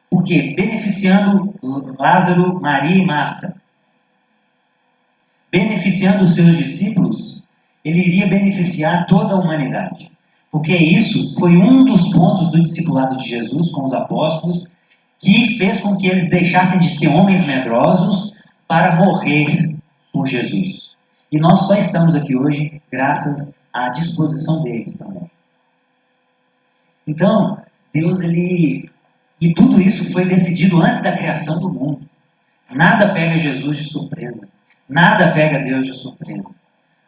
Por quê? Beneficiando Lázaro, Maria e Marta. Beneficiando os seus discípulos, Ele iria beneficiar toda a humanidade. Porque isso foi um dos pontos do discipulado de Jesus com os apóstolos, que fez com que eles deixassem de ser homens medrosos para morrer por Jesus. E nós só estamos aqui hoje graças à disposição deles também. Então, Deus, e tudo isso foi decidido antes da criação do mundo. Nada pega Jesus de surpresa. Nada pega Deus de surpresa.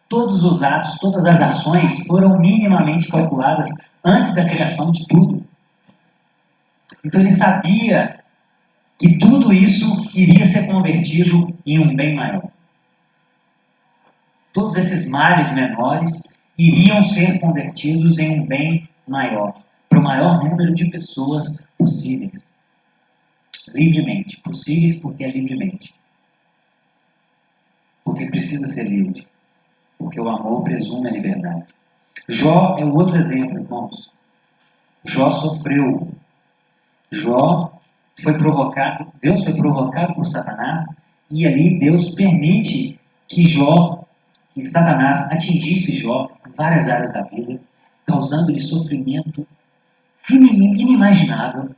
Todos os atos, todas as ações foram minimamente calculadas antes da criação de tudo. Então Ele sabia que tudo isso iria ser convertido em um bem maior. Todos esses males menores iriam ser convertidos em um bem maior, para o maior número de pessoas possíveis. Livremente. Possíveis porque é livremente. Porque precisa ser livre. Porque o amor presume a liberdade. Jó é o outro exemplo, irmãos. Jó sofreu. Jó foi provocado, Deus foi provocado por Satanás, e ali Deus permite que Satanás atingisse Jó em várias áreas da vida, causando-lhe sofrimento inimaginável,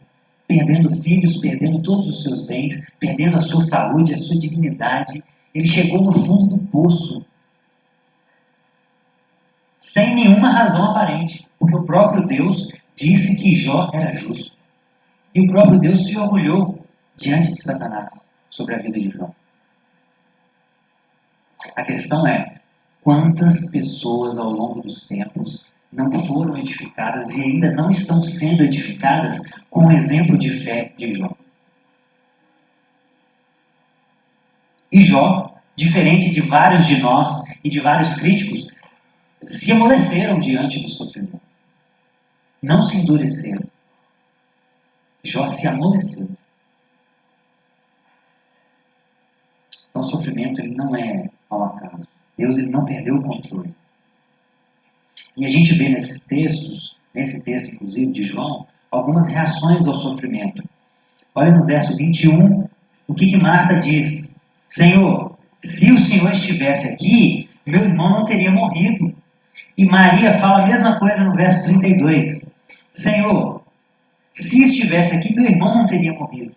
perdendo filhos, perdendo todos os seus bens, perdendo a sua saúde, a sua dignidade. Ele chegou no fundo do poço, sem nenhuma razão aparente, porque o próprio Deus disse que Jó era justo. E o próprio Deus se orgulhou diante de Satanás sobre a vida de Jó. A questão é, quantas pessoas ao longo dos tempos não foram edificadas e ainda não estão sendo edificadas com o exemplo de fé de Jó? E Jó, diferente de vários de nós e de vários críticos, se amoleceram diante do sofrimento. Não se endureceram. Jó se amoleceu. Então o sofrimento ele não é ao acaso. Deus ele não perdeu o controle. E a gente vê nesses textos, nesse texto inclusive de João, algumas reações ao sofrimento. Olha no verso 21, o que Marta diz? Senhor, se o Senhor estivesse aqui, meu irmão não teria morrido. E Maria fala a mesma coisa no verso 32. Senhor, se estivesse aqui, meu irmão não teria morrido.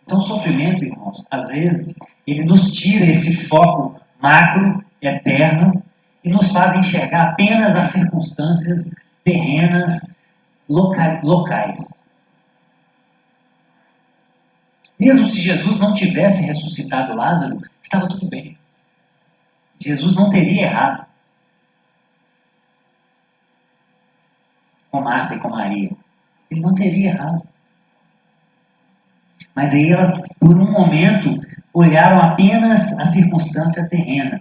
Então o sofrimento, irmãos, às vezes, ele nos tira esse foco macro, eterno, e nos faz enxergar apenas as circunstâncias terrenas, locais. Mesmo se Jesus não tivesse ressuscitado Lázaro, estava tudo bem. Jesus não teria errado com Marta e com Maria. Ele não teria errado. Mas aí elas, por um momento, olharam apenas a circunstância terrena.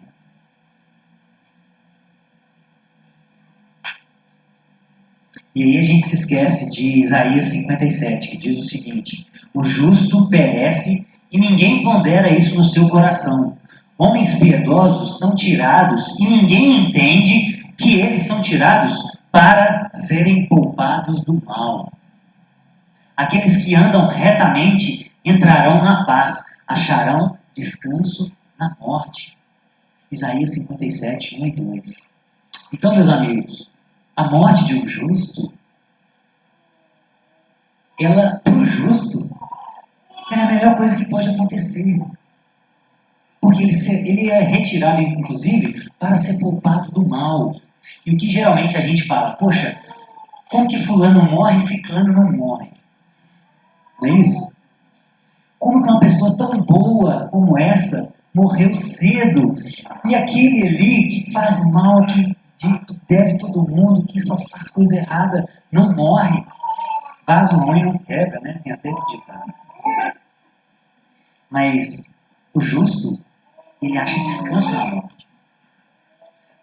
E aí a gente se esquece de Isaías 57, que diz o seguinte: o justo perece e ninguém pondera isso no seu coração. Homens piedosos são tirados e ninguém entende que eles são tirados para serem poupados do mal. Aqueles que andam retamente entrarão na paz, acharão descanso na morte. Isaías 57, 1 e 2. Então, meus amigos, a morte de um justo, ela, para o justo, é a melhor coisa que pode acontecer. Porque ele é retirado, inclusive, para ser poupado do mal. E o que geralmente a gente fala, poxa, como que fulano morre e ciclano não morre? Não é isso? Como que uma pessoa tão boa como essa morreu cedo? E aquele ali que faz mal, que deve todo mundo, que só faz coisa errada, não morre. Vaso ruim não quebra, né? Tem até esse ditado. Mas o justo, ele acha descanso na morte.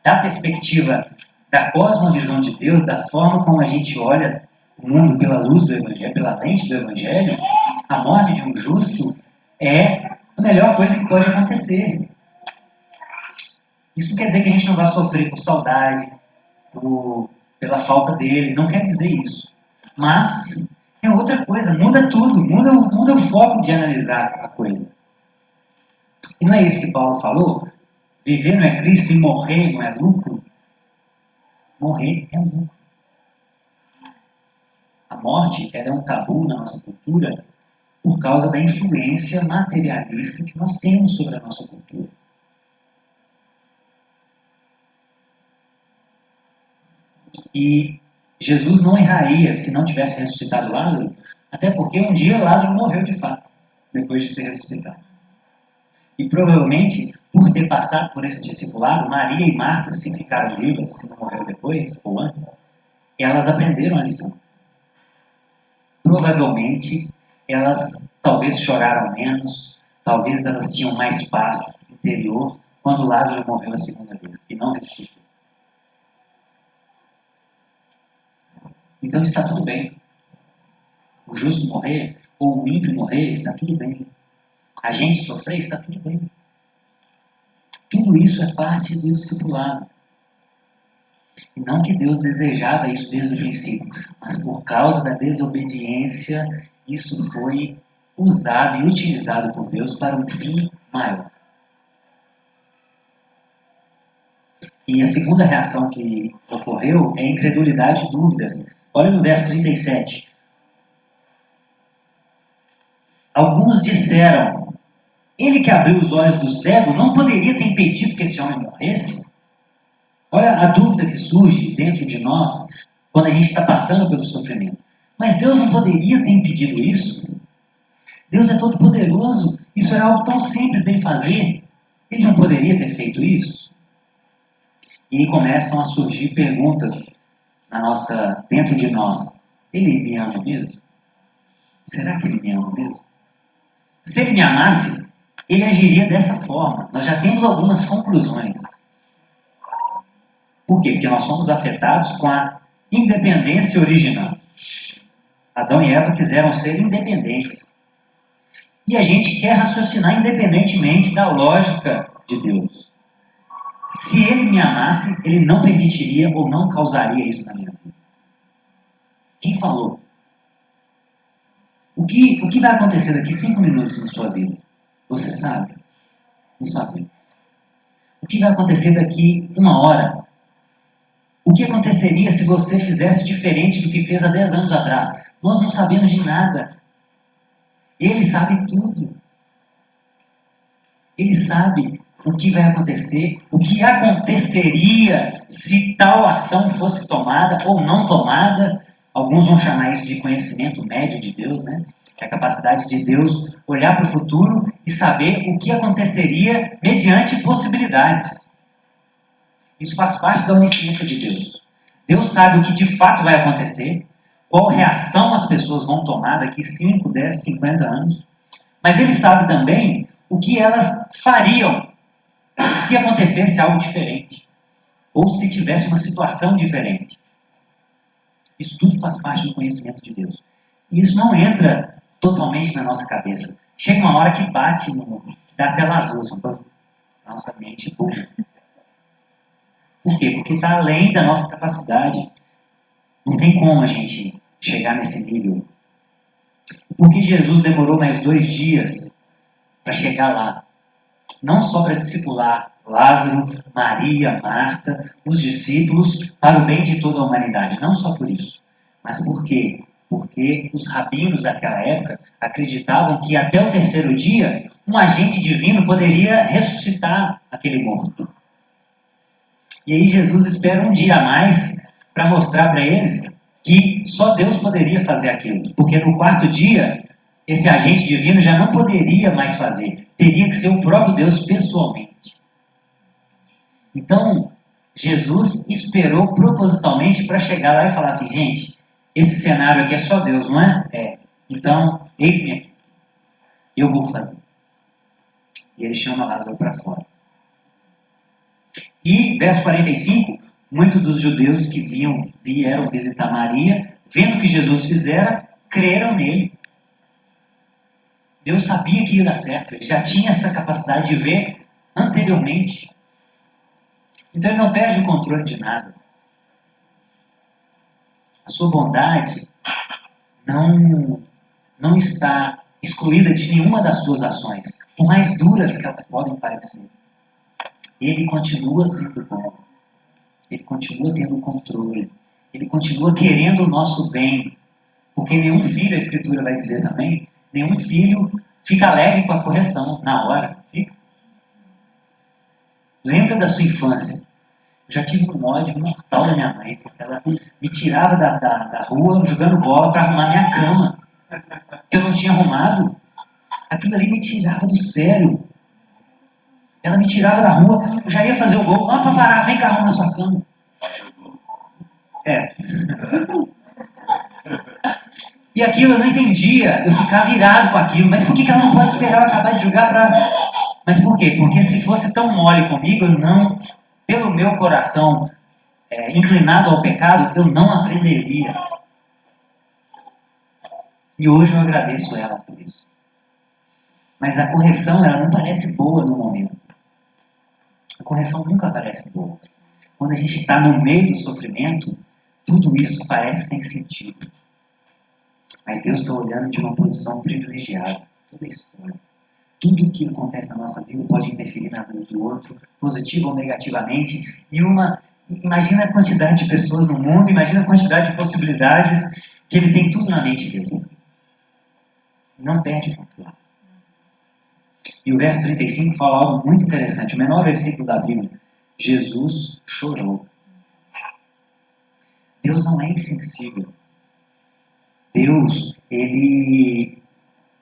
Da perspectiva da cosmovisão de Deus, da forma como a gente olha o mundo pela luz do Evangelho, pela lente do Evangelho, a morte de um justo é a melhor coisa que pode acontecer. Isso não quer dizer que a gente não vai sofrer por saudade, pela falta dele, não quer dizer isso. Mas é outra coisa, muda tudo, muda o foco de analisar a coisa. E não é isso que Paulo falou? Viver não é Cristo e morrer não é lucro? Morrer é lucro. A morte é um tabu na nossa cultura por causa da influência materialista que nós temos sobre a nossa cultura. E Jesus não erraria se não tivesse ressuscitado Lázaro, até porque um dia Lázaro morreu de fato, depois de ser ressuscitado. E provavelmente, por ter passado por esse discipulado, Maria e Marta, se ficaram vivas, se não morreram depois ou antes, elas aprenderam a lição. Provavelmente, elas talvez choraram menos, talvez elas tinham mais paz interior quando Lázaro morreu a segunda vez e não ressuscitou. Então está tudo bem. O justo morrer ou o ímpio morrer, está tudo bem. A gente sofrer, está tudo bem. Tudo isso é parte do discipulado. E não que Deus desejava isso desde o princípio, mas por causa da desobediência, isso foi usado e utilizado por Deus para um fim maior. E a segunda reação que ocorreu é incredulidade e dúvidas. Olha no verso 37. Alguns disseram, ele que abriu os olhos do cego não poderia ter impedido que esse homem morresse? Olha a dúvida que surge dentro de nós quando a gente está passando pelo sofrimento. Mas Deus não poderia ter impedido isso? Deus é todo poderoso. Isso era algo tão simples dele fazer. Ele não poderia ter feito isso? E aí começam a surgir perguntas dentro de nós. Ele me ama mesmo? Será que ele me ama mesmo? Se ele me amasse, ele agiria dessa forma. Nós já temos algumas conclusões. Por quê? Porque nós somos afetados com a independência original. Adão e Eva quiseram ser independentes. E a gente quer raciocinar independentemente da lógica de Deus. Se ele me amasse, ele não permitiria ou não causaria isso na minha vida. Quem falou? O que vai acontecer daqui 5 minutos na sua vida? Você sabe? Não sabe. O que vai acontecer daqui 1 hora? O que aconteceria se você fizesse diferente do que fez há 10 anos atrás? Nós não sabemos de nada. Ele sabe tudo. Ele sabe o que vai acontecer, o que aconteceria se tal ação fosse tomada ou não tomada. Alguns vão chamar isso de conhecimento médio de Deus, né? Que é a capacidade de Deus olhar para o futuro e saber o que aconteceria mediante possibilidades. Isso faz parte da onisciência de Deus. Deus sabe o que de fato vai acontecer, qual reação as pessoas vão tomar daqui 5, 10, 50 anos. Mas Ele sabe também o que elas fariam se acontecesse algo diferente. Ou se tivesse uma situação diferente. Isso tudo faz parte do conhecimento de Deus. E isso não entra totalmente na nossa cabeça. Chega uma hora que bate, dá tela azul. Nossa mente buga. Por quê? Porque está além da nossa capacidade. Não tem como a gente chegar nesse nível. Por que Jesus demorou mais 2 dias para chegar lá? Não só para discipular Lázaro, Maria, Marta, os discípulos, para o bem de toda a humanidade. Não só por isso. Mas por quê? Porque os rabinos daquela época acreditavam que até o 3º dia, um agente divino poderia ressuscitar aquele morto. E aí Jesus espera um dia a mais para mostrar para eles que só Deus poderia fazer aquilo. Porque no 4º dia, esse agente divino já não poderia mais fazer. Teria que ser o próprio Deus pessoalmente. Então, Jesus esperou propositalmente para chegar lá e falar assim, gente, esse cenário aqui é só Deus, não é? É. Então, eis-me aqui. Eu vou fazer. E ele chama Lázaro para fora. E, verso 45, muitos dos judeus que vieram visitar Maria, vendo o que Jesus fizera, creram nele. Deus sabia que ia dar certo, ele já tinha essa capacidade de ver anteriormente. Então ele não perde o controle de nada. A sua bondade não está excluída de nenhuma das suas ações, por mais duras que elas podem parecer. Ele continua sendo bom. Ele continua tendo controle. Ele continua querendo o nosso bem. Porque nenhum filho, a Escritura vai dizer também, nenhum filho fica alegre com a correção na hora. Fica. Lembra da sua infância. Eu já tive um ódio mortal da minha mãe, porque ela me tirava da rua jogando bola para arrumar minha cama. Que eu não tinha arrumado. Aquilo ali me tirava do sério. Ela me tirava da rua, eu já ia fazer o gol. Para parar, vem cá arrumar sua cama. É. E aquilo eu não entendia, eu ficava virado com aquilo. Mas por que ela não pode esperar eu acabar de jogar para... Mas por quê? Porque se fosse tão mole comigo, eu não, pelo meu coração inclinado ao pecado, eu não aprenderia. E hoje eu agradeço ela por isso. Mas a correção, ela não parece boa no momento. A correção nunca parece boa. Quando a gente está no meio do sofrimento, tudo isso parece sem sentido. Mas Deus está olhando de uma posição privilegiada. Toda a história. Tudo o que acontece na nossa vida pode interferir na vida do outro, positivo ou negativamente. Imagina a quantidade de pessoas no mundo, imagina a quantidade de possibilidades que ele tem tudo na mente dele. Não perde o controle. E o verso 35 fala algo muito interessante. O menor versículo da Bíblia. Jesus chorou. Deus não é insensível. Deus, ele...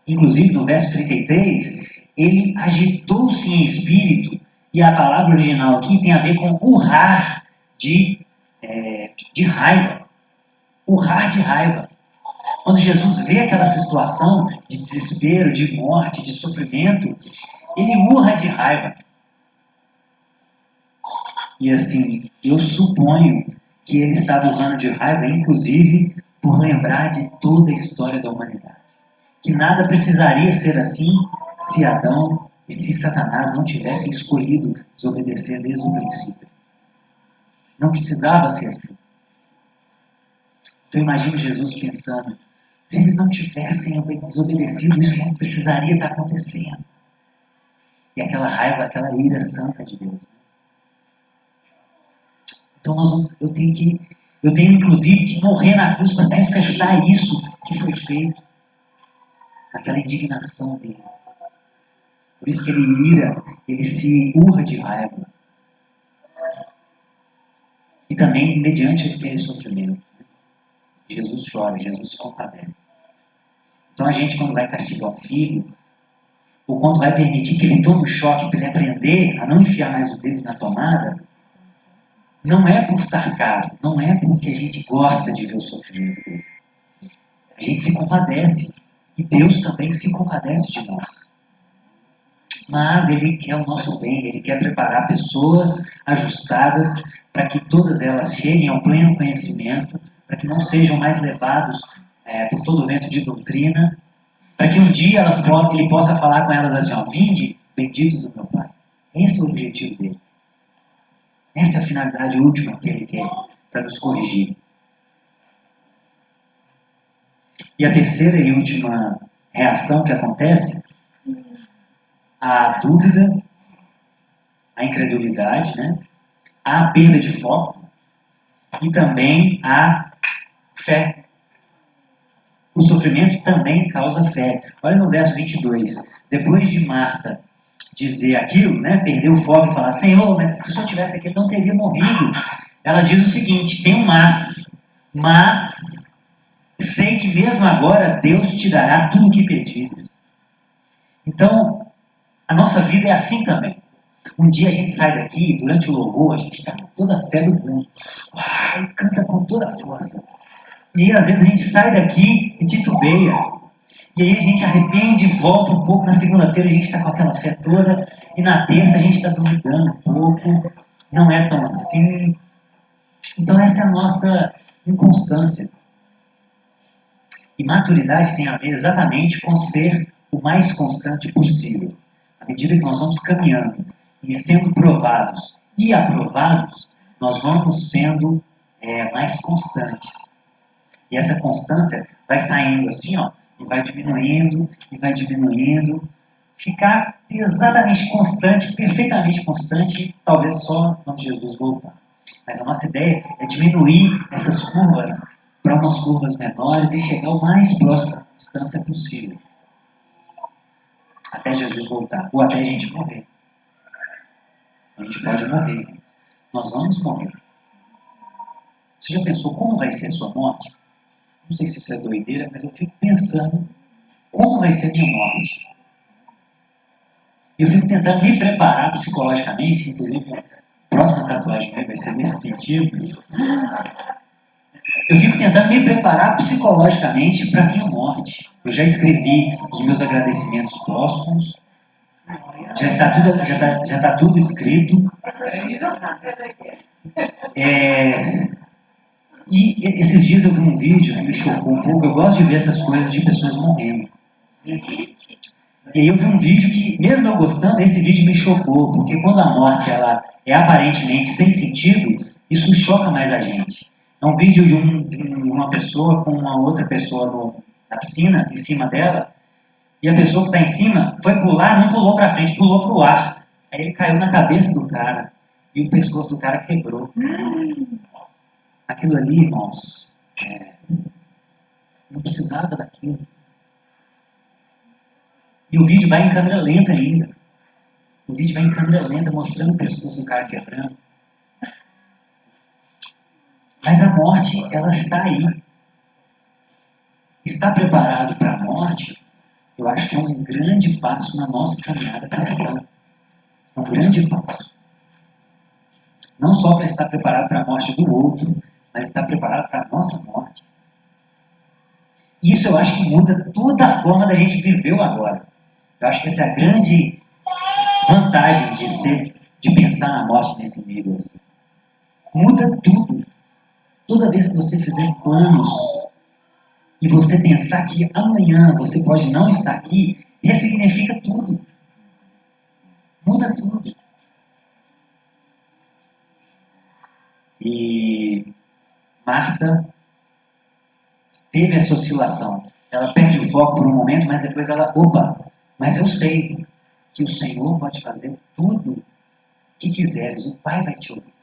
Inclusive no verso 33, ele agitou-se em espírito, e a palavra original aqui tem a ver com urrar de raiva. Urrar de raiva. Quando Jesus vê aquela situação de desespero, de morte, de sofrimento, ele urra de raiva. E assim, eu suponho que ele estava urrando de raiva, inclusive por lembrar de toda a história da humanidade. Que nada precisaria ser assim se Adão e se Satanás não tivessem escolhido desobedecer desde o princípio. Não precisava ser assim. Então imagino Jesus pensando, se eles não tivessem desobedecido, isso não precisaria estar acontecendo. E aquela raiva, aquela ira santa de Deus. Então eu tenho inclusive que morrer na cruz para consertar isso que foi feito. Aquela indignação dele. Por isso que ele ira, ele se urra de raiva. E também mediante aquele sofrimento. Jesus chora, Jesus se compadece. Então a gente, quando vai castigar o filho, ou quando vai permitir que ele tome um choque para ele aprender a não enfiar mais o dedo na tomada, não é por sarcasmo, não é porque a gente gosta de ver o sofrimento dele. A gente se compadece. E Deus também se compadece de nós. Mas Ele quer o nosso bem, Ele quer preparar pessoas ajustadas para que todas elas cheguem ao pleno conhecimento, para que não sejam mais levados por todo o vento de doutrina, para que um dia Ele possa falar com elas assim, ó, vinde, benditos do meu Pai. Esse é o objetivo dele. Essa é a finalidade última que Ele quer para nos corrigir. E a terceira e última reação que acontece, a dúvida, a incredulidade, né? A perda de foco e também a fé. O sofrimento também causa fé. Olha no verso 22. Depois de Marta dizer aquilo, né, perder o foco e falar, Senhor, mas se o Senhor tivesse aqui, ele não teria morrido. Ela diz o seguinte, tem um mas sei que mesmo agora Deus te dará tudo o que pedires. Então, a nossa vida é assim também. Um dia a gente sai daqui, durante o louvor, a gente está com toda a fé do mundo. Uai, canta com toda a força. E aí, às vezes a gente sai daqui e titubeia. E aí a gente arrepende e volta um pouco. Na segunda-feira a gente está com aquela fé toda. E na terça a gente está duvidando um pouco. Não é tão assim. Então essa é a nossa inconstância. E maturidade tem a ver exatamente com ser o mais constante possível. À medida que nós vamos caminhando e sendo provados e aprovados, nós vamos sendo mais constantes. E essa constância vai saindo assim, ó, e vai diminuindo, e vai diminuindo. Ficar exatamente constante, perfeitamente constante, talvez só quando Jesus voltar. Mas a nossa ideia é diminuir essas curvas para umas curvas menores e chegar o mais próximo da constância possível. Até Jesus voltar, ou até a gente morrer. A gente pode morrer. Nós vamos morrer. Você já pensou como vai ser a sua morte? Não sei se isso é doideira, mas eu fico pensando como vai ser a minha morte. Eu fico tentando me preparar psicologicamente, inclusive a próxima tatuagem vai ser nesse sentido. Eu fico tentando me preparar psicologicamente para a minha morte. Eu já escrevi os meus agradecimentos póstumos. Já está tudo escrito. E esses dias eu vi um vídeo que me chocou um pouco. Eu gosto de ver essas coisas de pessoas morrendo. E aí eu vi um vídeo que, mesmo eu gostando, esse vídeo me chocou. Porque quando a morte ela é aparentemente sem sentido, isso choca mais a gente. É um vídeo de uma pessoa com uma outra pessoa na piscina, em cima dela. E a pessoa que está em cima foi pular, não pulou para frente, pulou para o ar. Aí ele caiu na cabeça do cara. E o pescoço do cara quebrou. Aquilo ali, irmãos, não precisava daquilo. E o vídeo vai em câmera lenta ainda. O vídeo vai em câmera lenta mostrando o pescoço do cara quebrando. Mas a morte, ela está aí. Está preparado para a morte? eu acho que é um grande passo na nossa caminhada cristã. É um grande passo. Não só para estar preparado para a morte do outro, mas estar preparado para a nossa morte. Isso eu acho que muda toda a forma da gente viver o agora. Eu acho que essa é a grande vantagem de pensar na morte nesse nível. Assim. Muda tudo. Toda vez que você fizer planos e você pensar que amanhã você pode não estar aqui, ressignifica tudo. Muda tudo. E Marta teve essa oscilação. Ela perde o foco por um momento, mas depois ela, mas eu sei que o Senhor pode fazer tudo que quiseres, o Pai vai te ouvir.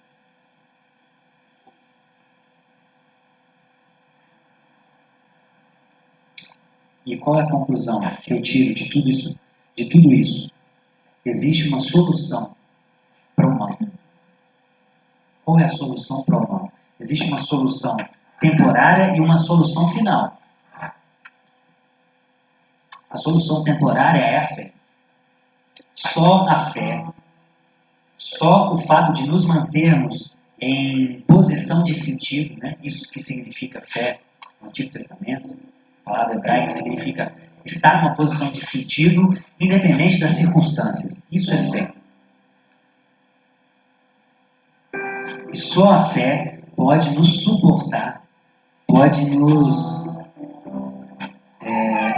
E qual é a conclusão que eu tiro de tudo isso? De tudo isso, existe uma solução para o mal. Qual é a solução para o mal? Existe uma solução temporária e uma solução final. A solução temporária é a fé. Só a fé, só o fato de nos mantermos em posição de sentido, né? Isso que significa fé no Antigo Testamento, a palavra hebraica significa estar numa posição de sentido independente das circunstâncias. Isso é fé. E só a fé pode nos suportar, pode nos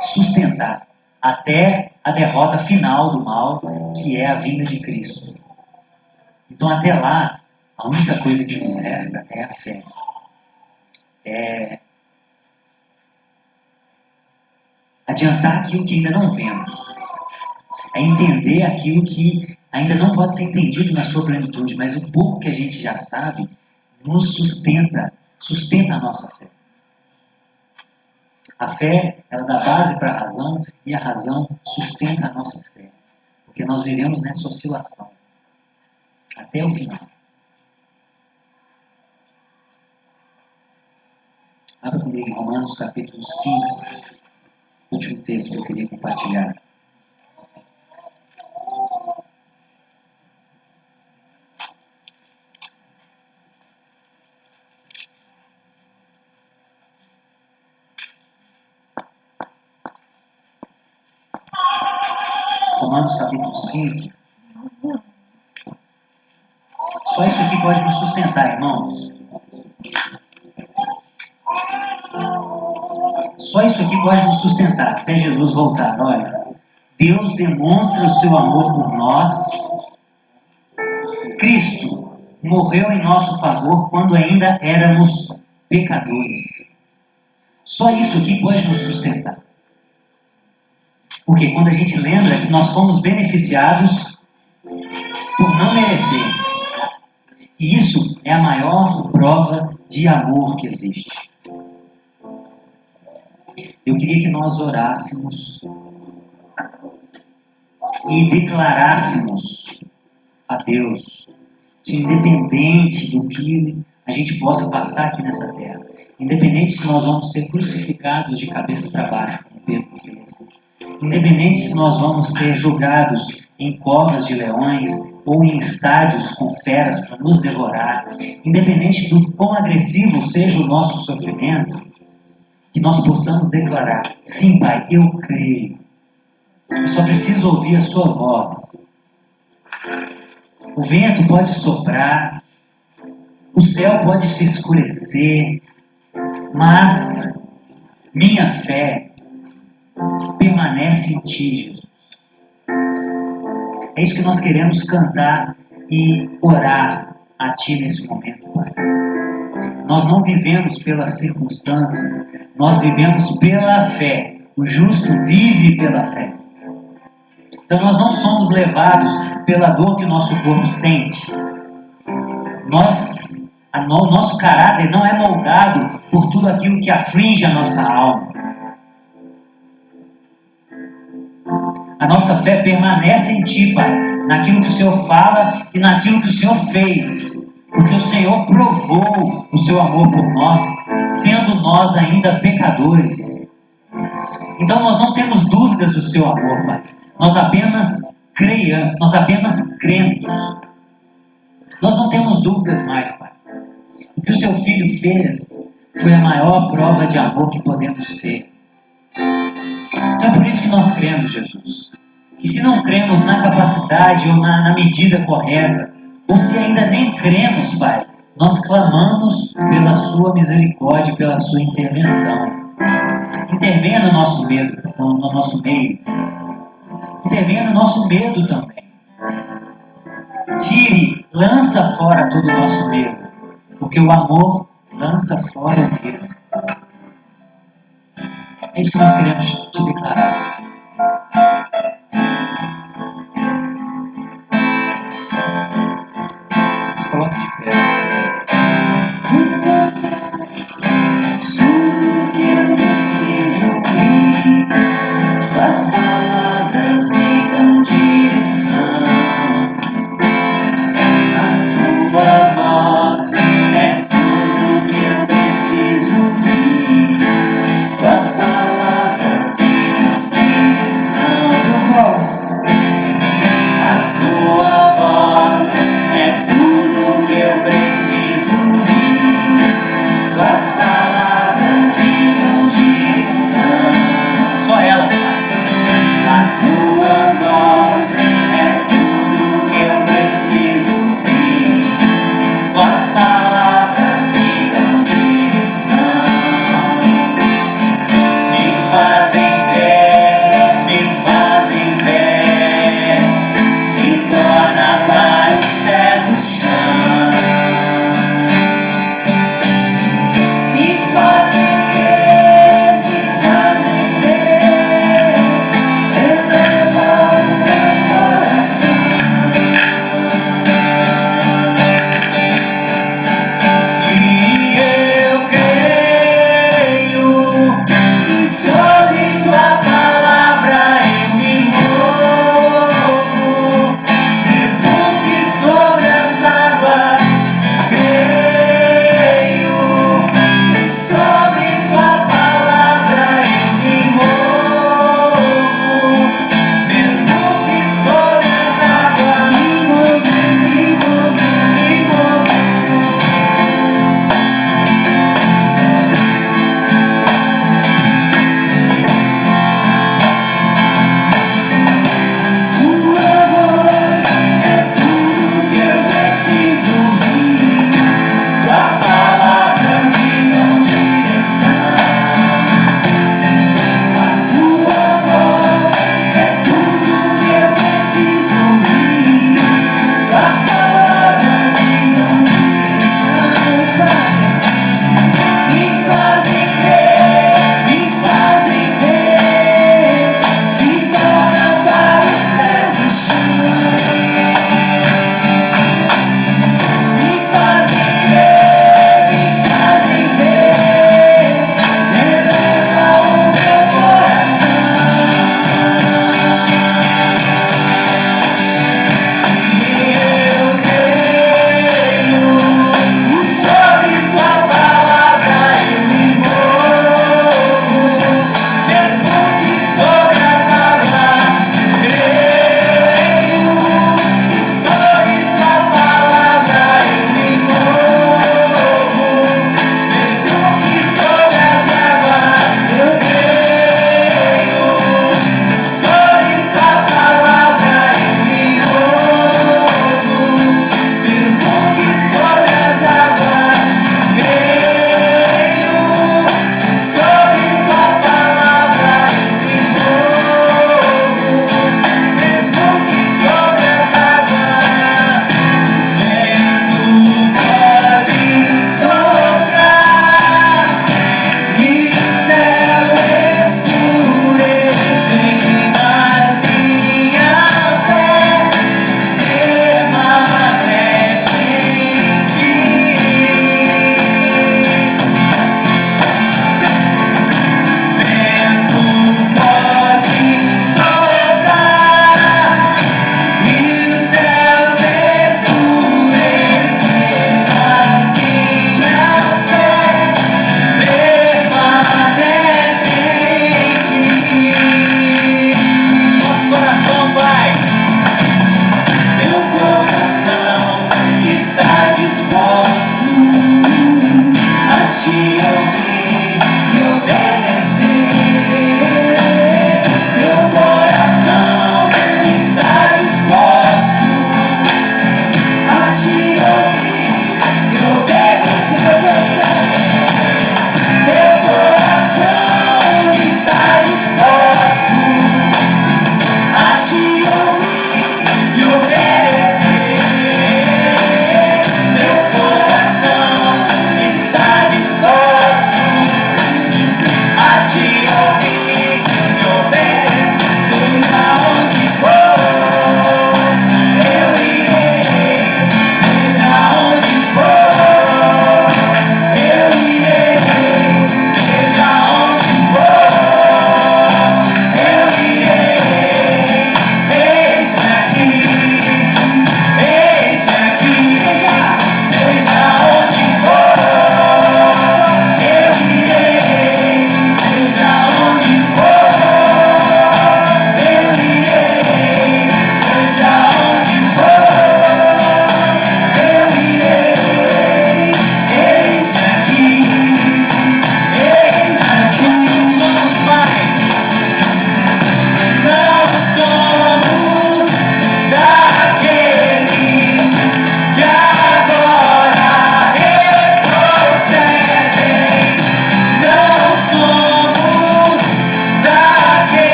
sustentar até a derrota final do mal, que é a vinda de Cristo. Então, até lá, a única coisa que nos resta é a fé. É adiantar aquilo que ainda não vemos. É entender aquilo que ainda não pode ser entendido na sua plenitude, mas o pouco que a gente já sabe nos sustenta a nossa fé. A fé, ela dá base para a razão e a razão sustenta a nossa fé. Porque nós vivemos nessa oscilação até o final. Abra comigo em Romanos capítulo 5, último texto que eu queria compartilhar. Romanos capítulo 5. Só isso aqui pode nos sustentar, irmãos. Só isso aqui pode nos sustentar até Jesus voltar. Olha, Deus demonstra o seu amor por nós. Cristo morreu em nosso favor quando ainda éramos pecadores. Só isso aqui pode nos sustentar. Porque quando a gente lembra que nós somos beneficiados por não merecer. E isso é a maior prova de amor que existe. Eu queria que nós orássemos e declarássemos a Deus que independente do que a gente possa passar aqui nessa terra, independente se nós vamos ser crucificados de cabeça para baixo, como Pedro fez, independente se nós vamos ser julgados em covas de leões ou em estádios com feras para nos devorar, independente do quão agressivo seja o nosso sofrimento, que nós possamos declarar: sim, Pai, eu creio. Eu só preciso ouvir a sua voz. O vento pode soprar, o céu pode se escurecer, mas minha fé permanece em Ti, Jesus. É isso que nós queremos cantar e orar a Ti nesse momento, Pai. Nós não vivemos pelas circunstâncias, nós vivemos pela fé. O justo vive pela fé. Então nós não somos levados pela dor que o nosso corpo sente. Nosso caráter não é moldado por tudo aquilo que aflige a nossa alma. A nossa fé permanece em Ti, Pai, naquilo que o Senhor fala e naquilo que o Senhor fez. Porque o Senhor provou o seu amor por nós, sendo nós ainda pecadores. Então nós não temos dúvidas do seu amor, Pai. Nós apenas cremos. Nós não temos dúvidas mais, Pai. O que o seu Filho fez foi a maior prova de amor que podemos ter. Então é por isso que nós cremos, Jesus. E se não cremos na capacidade ou na medida correta, ou se ainda nem cremos, Pai, nós clamamos pela sua misericórdia, pela sua intervenção. Intervenha no nosso medo, no nosso meio. Intervenha no nosso medo também. Tire, lança fora todo o nosso medo, porque o amor lança fora o medo. É isso que nós queremos te declarar, Senhor. Se coloque de pé. Tudo que eu preciso ouvir, tuas palavras me dão direção. A tua voz é tudo que eu preciso ouvir, tuas palavras me dão direção. A tua voz é tudo que eu preciso ouvir, tuas palavras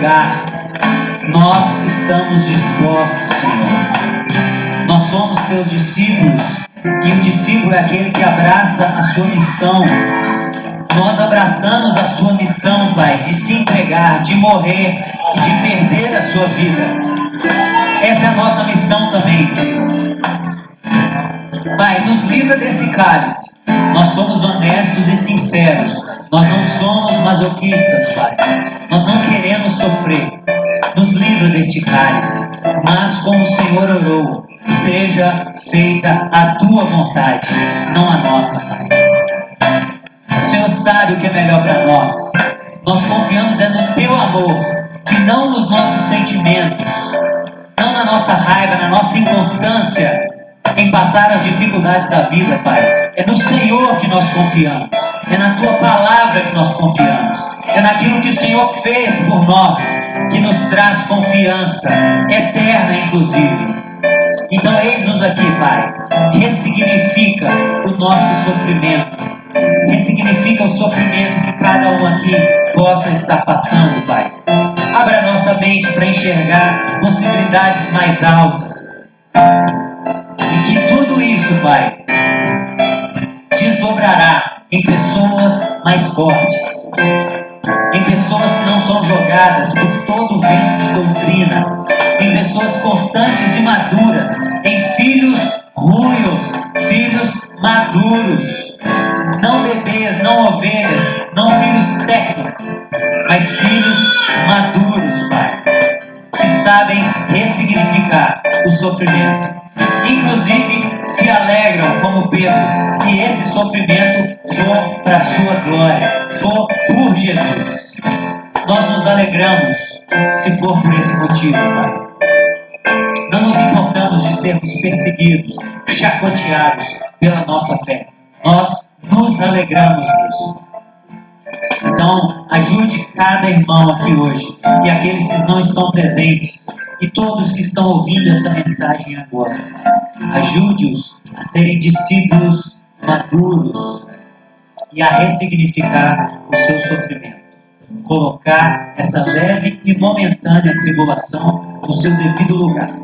entregar, nós estamos dispostos, Senhor. Nós somos teus discípulos, e o discípulo é aquele que abraça a sua missão. Nós abraçamos a sua missão, Pai, de se entregar, de morrer e de perder a sua vida. Essa é a nossa missão também, Senhor. Pai, nos livra desse cálice. Nós somos honestos e sinceros. Nós não somos masoquistas, Pai. Nós não queremos sofrer. Nos livra deste cálice. Mas como o Senhor orou, seja feita a tua vontade, não a nossa, Pai. O Senhor sabe o que é melhor para nós. Nós confiamos no teu amor e não nos nossos sentimentos, não na nossa raiva, na nossa inconstância em passar as dificuldades da vida, Pai. É no Senhor que nós confiamos. É na tua palavra que nós confiamos. É naquilo que o Senhor fez por nós que nos traz confiança eterna, inclusive. Então eis-nos aqui, Pai. Ressignifica o nosso sofrimento. Ressignifica o sofrimento que cada um aqui possa estar passando, Pai. Abra nossa mente para enxergar possibilidades mais altas. E que tudo isso, Pai, desdobrará em pessoas mais fortes. Em pessoas que não são jogadas por todo o vento de doutrina. Em pessoas constantes e maduras. Em filhos ruios, filhos maduros. Não bebês, não ovelhas, não filhos técnicos, mas filhos maduros, Pai, que sabem ressignificar o sofrimento. Inclusive se alegram, como Pedro, se esse sofrimento for para a sua glória, for por Jesus. Nós nos alegramos se for por esse motivo, Pai. Não nos importamos de sermos perseguidos, chacoteados pela nossa fé. Nós nos alegramos nisso. Então, ajude cada irmão aqui hoje e aqueles que não estão presentes e todos que estão ouvindo essa mensagem agora. Ajude-os a serem discípulos maduros e a ressignificar o seu sofrimento. Colocar essa leve e momentânea tribulação no seu devido lugar.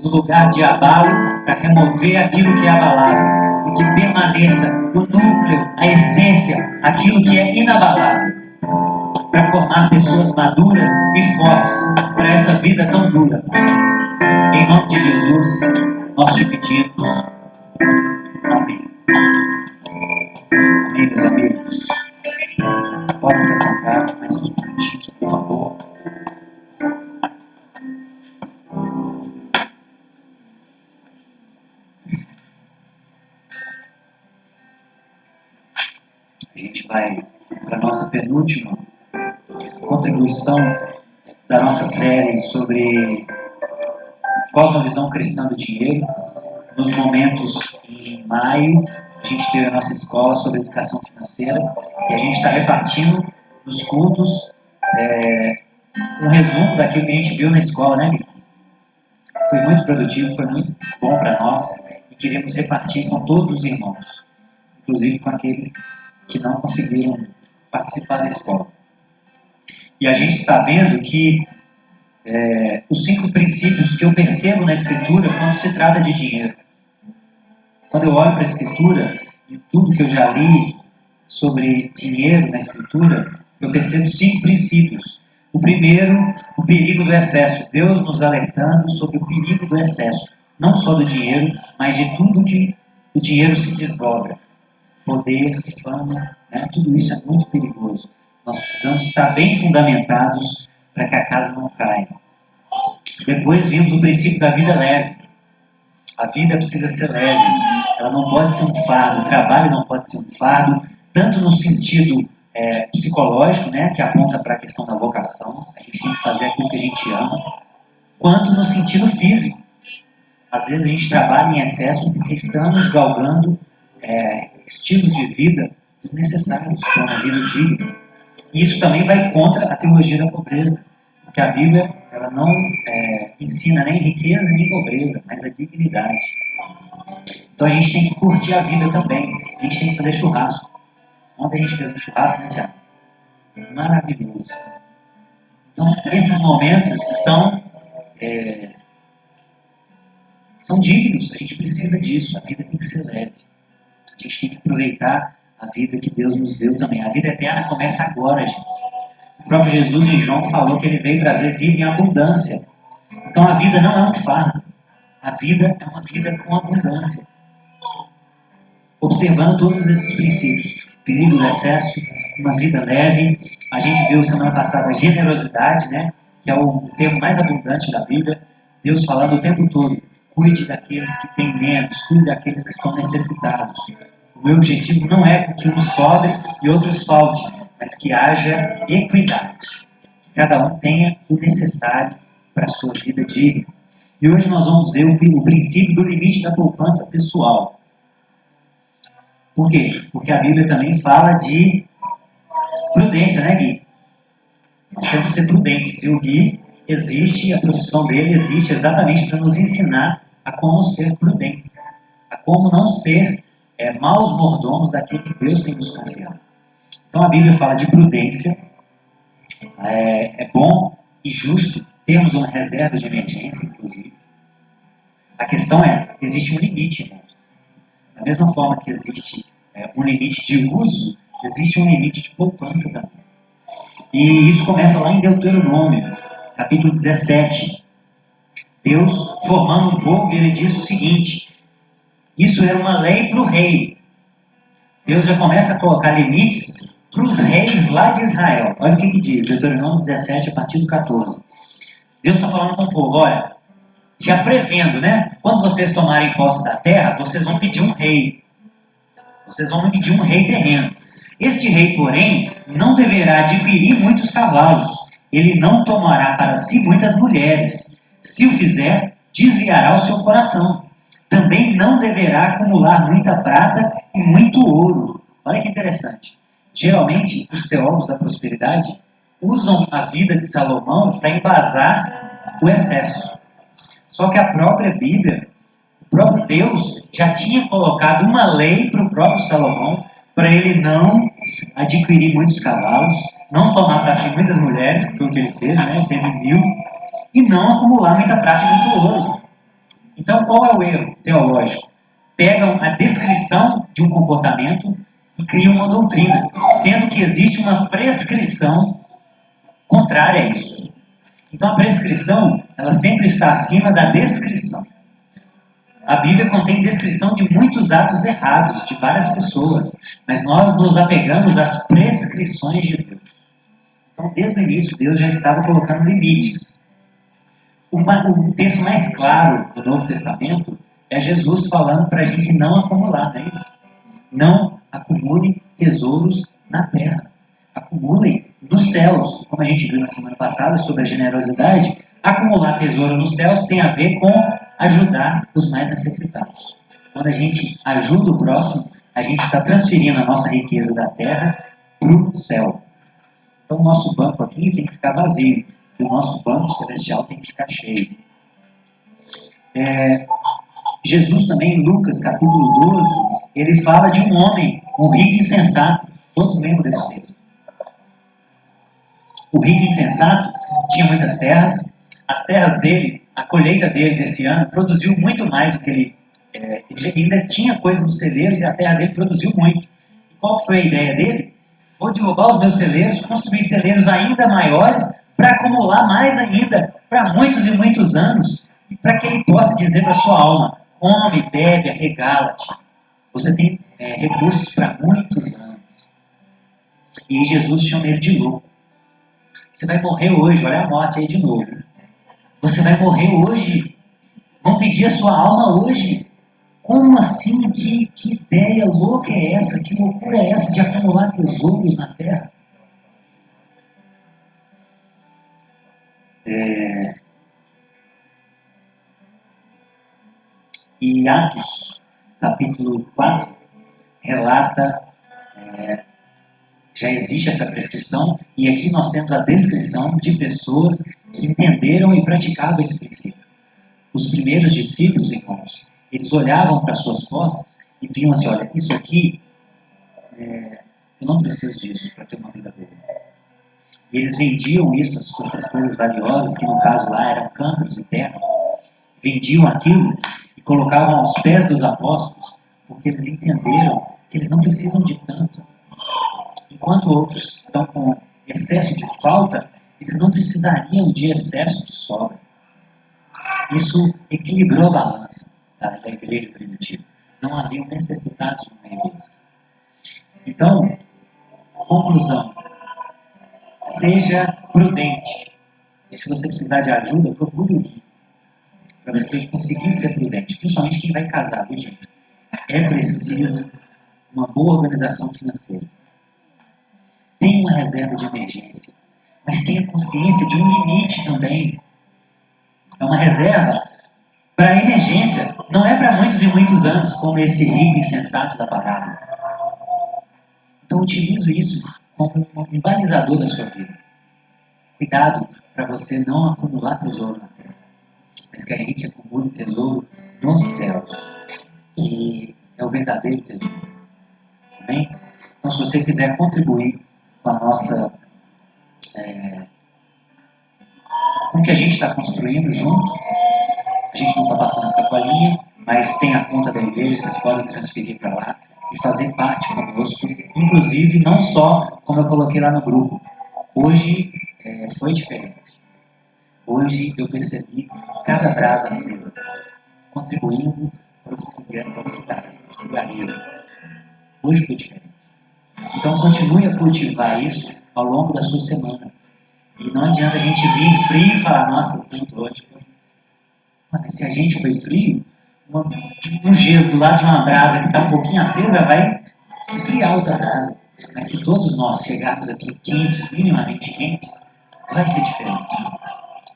No lugar de abalo, para remover aquilo que é abalável e que permaneça o núcleo, a essência, aquilo que é inabalável, para formar pessoas maduras e fortes para essa vida tão dura. Em nome de Jesus, nós te pedimos. Amém. Amém, meus amigos. Podem se assentar mais uns minutinhos, por favor. A gente vai para a nossa penúltima contribuição da nossa série sobre cosmovisão cristã do dinheiro. Nos momentos em maio, a gente teve a nossa escola sobre educação financeira e a gente está repartindo nos cultos um resumo daquilo que a gente viu na escola, né, Guilherme? Foi muito produtivo, foi muito bom para nós e queremos repartir com todos os irmãos, inclusive com aqueles que não conseguiram participar da escola. E a gente está vendo que os 5 princípios que eu percebo na Escritura quando se trata de dinheiro. Quando eu olho para a Escritura e tudo que eu já li sobre dinheiro na Escritura, eu percebo 5 princípios. O primeiro, o perigo do excesso. Deus nos alertando sobre o perigo do excesso. Não só do dinheiro, mas de tudo que o dinheiro se desdobra. Poder, fama, né? Tudo isso é muito perigoso. Nós precisamos estar bem fundamentados para que a casa não caia. Depois vimos o princípio da vida leve. A vida precisa ser leve. Ela não pode ser um fardo. O trabalho não pode ser um fardo, tanto no sentido psicológico, né, que aponta para a questão da vocação. A gente tem que fazer aquilo que a gente ama, quanto no sentido físico. Às vezes a gente trabalha em excesso porque estamos galgando estilos de vida desnecessários para uma vida digna. E isso também vai contra a teologia da pobreza, porque a Bíblia ela não ensina nem riqueza nem pobreza, mas a dignidade. Então a gente tem que curtir a vida também. A gente tem que fazer churrasco. Ontem a gente fez um churrasco, né, Tiago? Maravilhoso. Então esses momentos são dignos, a gente precisa disso, a vida tem que ser leve. A gente tem que aproveitar a vida que Deus nos deu também. A vida eterna começa agora, gente. O próprio Jesus em João falou que ele veio trazer vida em abundância. Então a vida não é um fardo. A vida é uma vida com abundância. Observando todos esses princípios. Perigo do excesso, uma vida leve. A gente viu semana passada a generosidade, né? Que é o termo mais abundante da Bíblia. Deus falando o tempo todo. Cuide daqueles que têm menos. Cuide daqueles que estão necessitados. O meu objetivo não é que uns sobre e outros falte, mas que haja equidade. Que cada um tenha o necessário para a sua vida digna. E hoje nós vamos ver o princípio do limite da poupança pessoal. Por quê? Porque a Bíblia também fala de prudência, né, Gui? Nós temos que ser prudentes. E o Gui existe, a profissão dele existe exatamente para nos ensinar a como ser prudentes. A como não ser maus mordomos daquilo que Deus tem nos confiado. Então a Bíblia fala de prudência. É bom e justo termos uma reserva de emergência, inclusive. A questão existe um limite, irmãos. Da mesma forma que existe um limite de uso, existe um limite de poupança também. E isso começa lá em Deuteronômio, capítulo 17. Deus formando um povo, e ele diz o seguinte: isso era uma lei para o rei. Deus já começa a colocar limites para os reis lá de Israel. Olha o que diz, Deuteronômio 17, a partir do 14. Deus está falando com o povo, olha, já prevendo, né? Quando vocês tomarem posse da terra, vocês vão pedir um rei. Vocês vão pedir um rei terreno. Este rei, porém, não deverá adquirir muitos cavalos. Ele não tomará para si muitas mulheres. Se o fizer, desviará o seu coração. Também não deverá acumular muita prata e muito ouro. Olha que interessante. Geralmente, os teólogos da prosperidade usam a vida de Salomão para embasar o excesso. Só que a própria Bíblia, o próprio Deus, já tinha colocado uma lei para o próprio Salomão, para ele não adquirir muitos cavalos, não tomar para si muitas mulheres, que foi o que ele fez, né? Ele teve 1000, e não acumular muita prata e muito ouro. Então, qual é o erro teológico? Pegam a descrição de um comportamento e criam uma doutrina, sendo que existe uma prescrição contrária a isso. Então, a prescrição, ela sempre está acima da descrição. A Bíblia contém descrição de muitos atos errados de várias pessoas, mas nós nos apegamos às prescrições de Deus. Então, desde o início, Deus já estava colocando limites. O texto mais claro do Novo Testamento é Jesus falando para a gente não acumular, não é isso? Não acumulem tesouros na terra. Acumulem nos céus. Como a gente viu na semana passada sobre a generosidade, acumular tesouro nos céus tem a ver com ajudar os mais necessitados. Quando a gente ajuda o próximo, a gente está transferindo a nossa riqueza da terra para o céu. Então o nosso banco aqui tem que ficar vazio. E o nosso banco celestial tem que ficar cheio. Jesus também, em Lucas capítulo 12, ele fala de um homem, um rico insensato. Todos lembram desse texto. O rico insensato tinha muitas terras. As terras dele, a colheita dele desse ano, produziu muito mais do que ele ainda tinha coisa nos celeiros e a terra dele produziu muito. E qual foi a ideia dele? Vou derrubar os meus celeiros, construir celeiros ainda maiores para acumular mais ainda, para muitos e muitos anos, e para que ele possa dizer para a sua alma: come, bebe, arregala-te. Você tem recursos para muitos anos. E aí Jesus chama ele de louco. Você vai morrer hoje, olha a morte aí de novo. Você vai morrer hoje. Vão pedir a sua alma hoje. Como assim? Que ideia louca é essa? Que loucura é essa de acumular tesouros na terra? E Atos, capítulo 4, relata, já existe essa prescrição, e aqui nós temos a descrição de pessoas que entenderam e praticavam esse princípio. Os primeiros discípulos, irmãos, eles olhavam para suas posses e viam assim: olha, isso aqui, eu não preciso disso para ter uma vida boa. E eles vendiam isso, essas coisas valiosas, que no caso lá eram campos e terras, vendiam aquilo e colocavam aos pés dos apóstolos, porque eles entenderam que eles não precisam de tanto. Enquanto outros estão com excesso de falta, eles não precisariam de excesso de sobra. Isso equilibrou a balança da igreja primitiva. Não haviam necessitados no meio deles. Então, conclusão. Seja prudente. E se você precisar de ajuda, procure o guia. Para você conseguir ser prudente. Principalmente quem vai casar, viu, gente? É preciso uma boa organização financeira. Tenha uma reserva de emergência. Mas tenha consciência de um limite também. É uma reserva para emergência. Não é para muitos e muitos anos, como esse rico insensato da parábola. Então utilize isso como um balizador da sua vida. Cuidado para você não acumular tesouro na terra, mas que a gente acumule tesouro nos céus, que é o verdadeiro tesouro. Amém? Então, se você quiser contribuir com a nossa, com o que a gente está construindo junto, a gente não está passando essa colinha, mas tem a conta da igreja, vocês podem transferir para lá e fazer parte conosco, inclusive não só como eu coloquei lá no grupo. Hoje foi diferente. Hoje eu percebi cada brasa acesa, contribuindo para o fogareiro. Hoje foi diferente. Então continue a cultivar isso ao longo da sua semana. E não adianta a gente vir frio e falar, nossa, o culto hoje foi... Mas se a gente foi frio, um gelo do lado de uma brasa que está um pouquinho acesa vai esfriar outra brasa. Mas se todos nós chegarmos aqui quentes, minimamente quentes, vai ser diferente.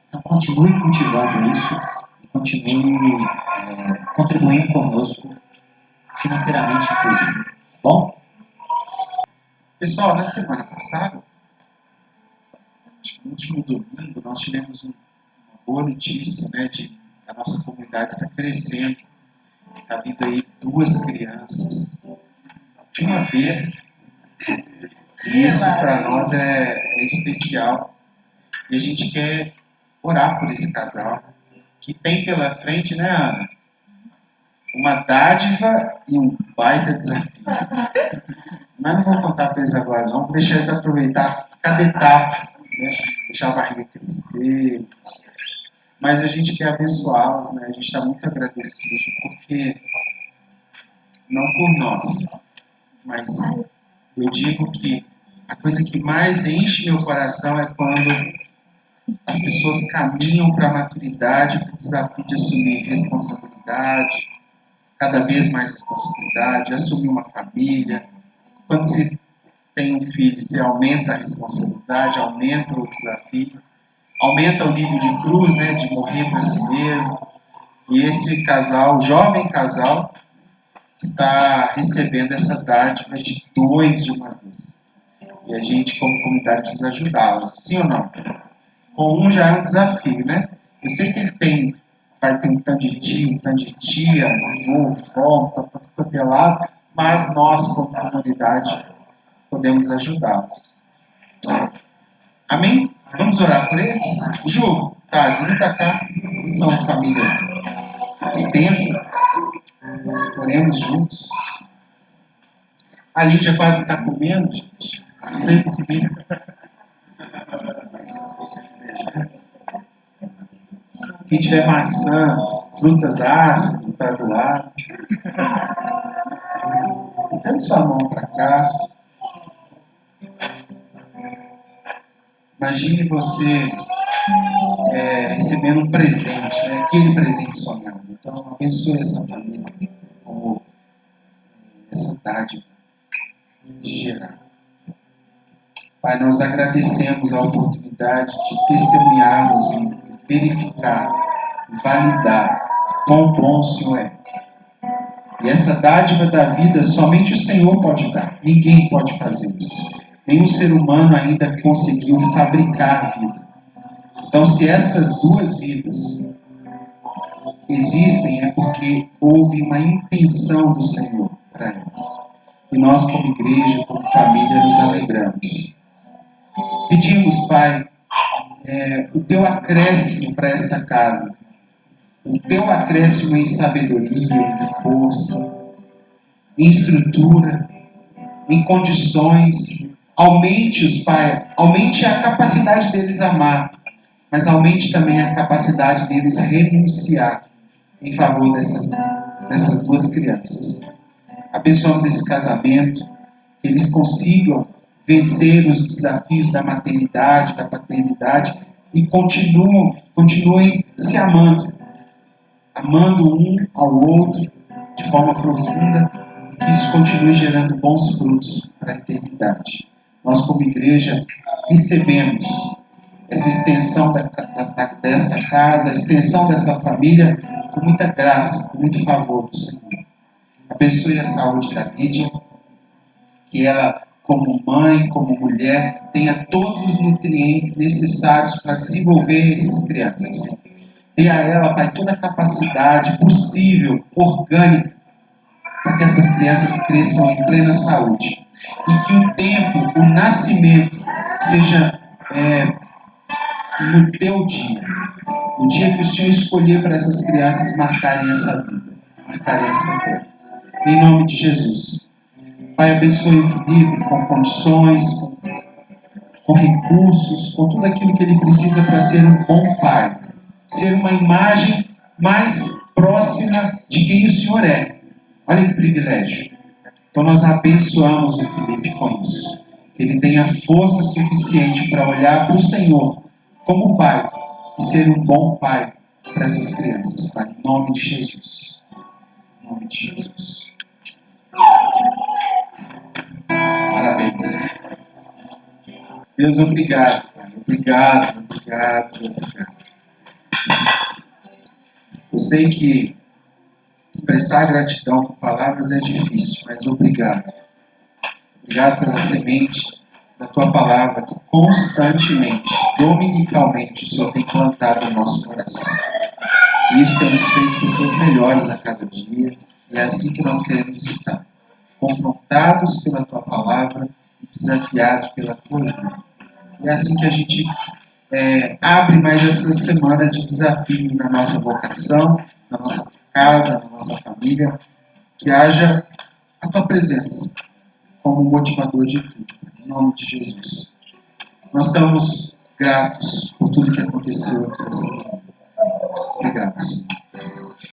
Então continue cultivando isso e continue contribuindo conosco financeiramente, inclusive. Tá bom? Pessoal, na semana passada, acho que no último domingo, nós tivemos uma boa notícia, né, de a nossa comunidade está crescendo. Está vindo aí 2 crianças de uma vez. E isso para nós é especial. E a gente quer orar por esse casal, que tem pela frente, né, Ana? Uma dádiva e um baita desafio. Mas não vou contar para eles agora, não. Vou deixar eles aproveitar cada etapa, né? Deixar a barriga crescer. Mas a gente quer abençoá-los, né? A gente está muito agradecido, porque não por nós, mas eu digo que a coisa que mais enche meu coração é quando as pessoas caminham para a maturidade, para o desafio de assumir responsabilidade, cada vez mais responsabilidade, assumir uma família. Quando você tem um filho, você aumenta a responsabilidade, aumenta o desafio, aumenta o nível de cruz, né, de morrer para si mesmo. E esse casal, jovem casal, está recebendo essa dádiva de 2 de uma vez. E a gente, como comunidade, precisa ajudá-los. Sim ou não? Com um já é um desafio, né? Eu sei que ele vai ter um tanto de tio, um tanto de tia, vovó, um tanto quanto é lado, mas nós, como comunidade, podemos ajudá-los. Amém? Vamos orar por eles? Ju, Thales, vem para cá. Vocês são uma família extensa. Oremos juntos. A Lídia quase está comendo, gente. Não sei por quê. Quem tiver maçã, frutas ácidas para doar. Estende sua mão para cá. Imagine você recebendo um presente, né? Aquele presente sonhado. Então, abençoe essa família como essa dádiva de gerar. Pai, nós agradecemos a oportunidade de testemunharmos e verificar, validar quão bom o Senhor é. E essa dádiva da vida somente o Senhor pode dar. Ninguém pode fazer isso. Nenhum ser humano ainda conseguiu fabricar vida. Então, se estas 2 vidas existem, é porque houve uma intenção do Senhor para elas. E nós, como igreja, como família, nos alegramos. Pedimos, Pai, o Teu acréscimo para esta casa, o Teu acréscimo em sabedoria, em força, em estrutura, em condições. Aumente-os, Pai, aumente a capacidade deles amar, mas aumente também a capacidade deles renunciar em favor dessas duas crianças. Abençoamos esse casamento, que eles consigam vencer os desafios da maternidade, da paternidade e continuem se amando um ao outro de forma profunda e que isso continue gerando bons frutos para a eternidade. Nós, como igreja, recebemos essa extensão desta casa, a extensão dessa família com muita graça, com muito favor do Senhor. Abençoe a saúde da Lídia, que ela, como mãe, como mulher, tenha todos os nutrientes necessários para desenvolver essas crianças. Dê a ela, Pai, toda a capacidade possível, orgânica, para que essas crianças cresçam em plena saúde. E que o tempo, o nascimento, seja no teu dia. O dia que o Senhor escolher para essas crianças marcarem essa vida, marcarem essa terra. Em nome de Jesus. Pai, abençoe o Felipe com condições, com recursos, com tudo aquilo que ele precisa para ser um bom pai. Ser uma imagem mais próxima de quem o Senhor é. Olha que privilégio. Então nós abençoamos o Felipe com isso. Que ele tenha força suficiente para olhar para o Senhor como pai e ser um bom pai para essas crianças, Pai. Em nome de Jesus. Em nome de Jesus. Parabéns. Deus, obrigado, Pai. Obrigado. Eu sei que expressar gratidão com palavras é difícil, mas obrigado. Obrigado pela semente da Tua palavra que constantemente, dominicalmente, o Senhor tem plantado no nosso coração. E isso tem nos feito pessoas melhores a cada dia. E é assim que nós queremos estar. Confrontados pela Tua palavra e desafiados pela Tua vida. E é assim que a gente abre mais essa semana de desafio na nossa vocação, na nossa casa, na nossa família. Que haja a Tua presença como motivador de tudo. Em nome de Jesus. Nós estamos gratos por tudo que aconteceu aqui nessa manhã. Obrigado, Senhor.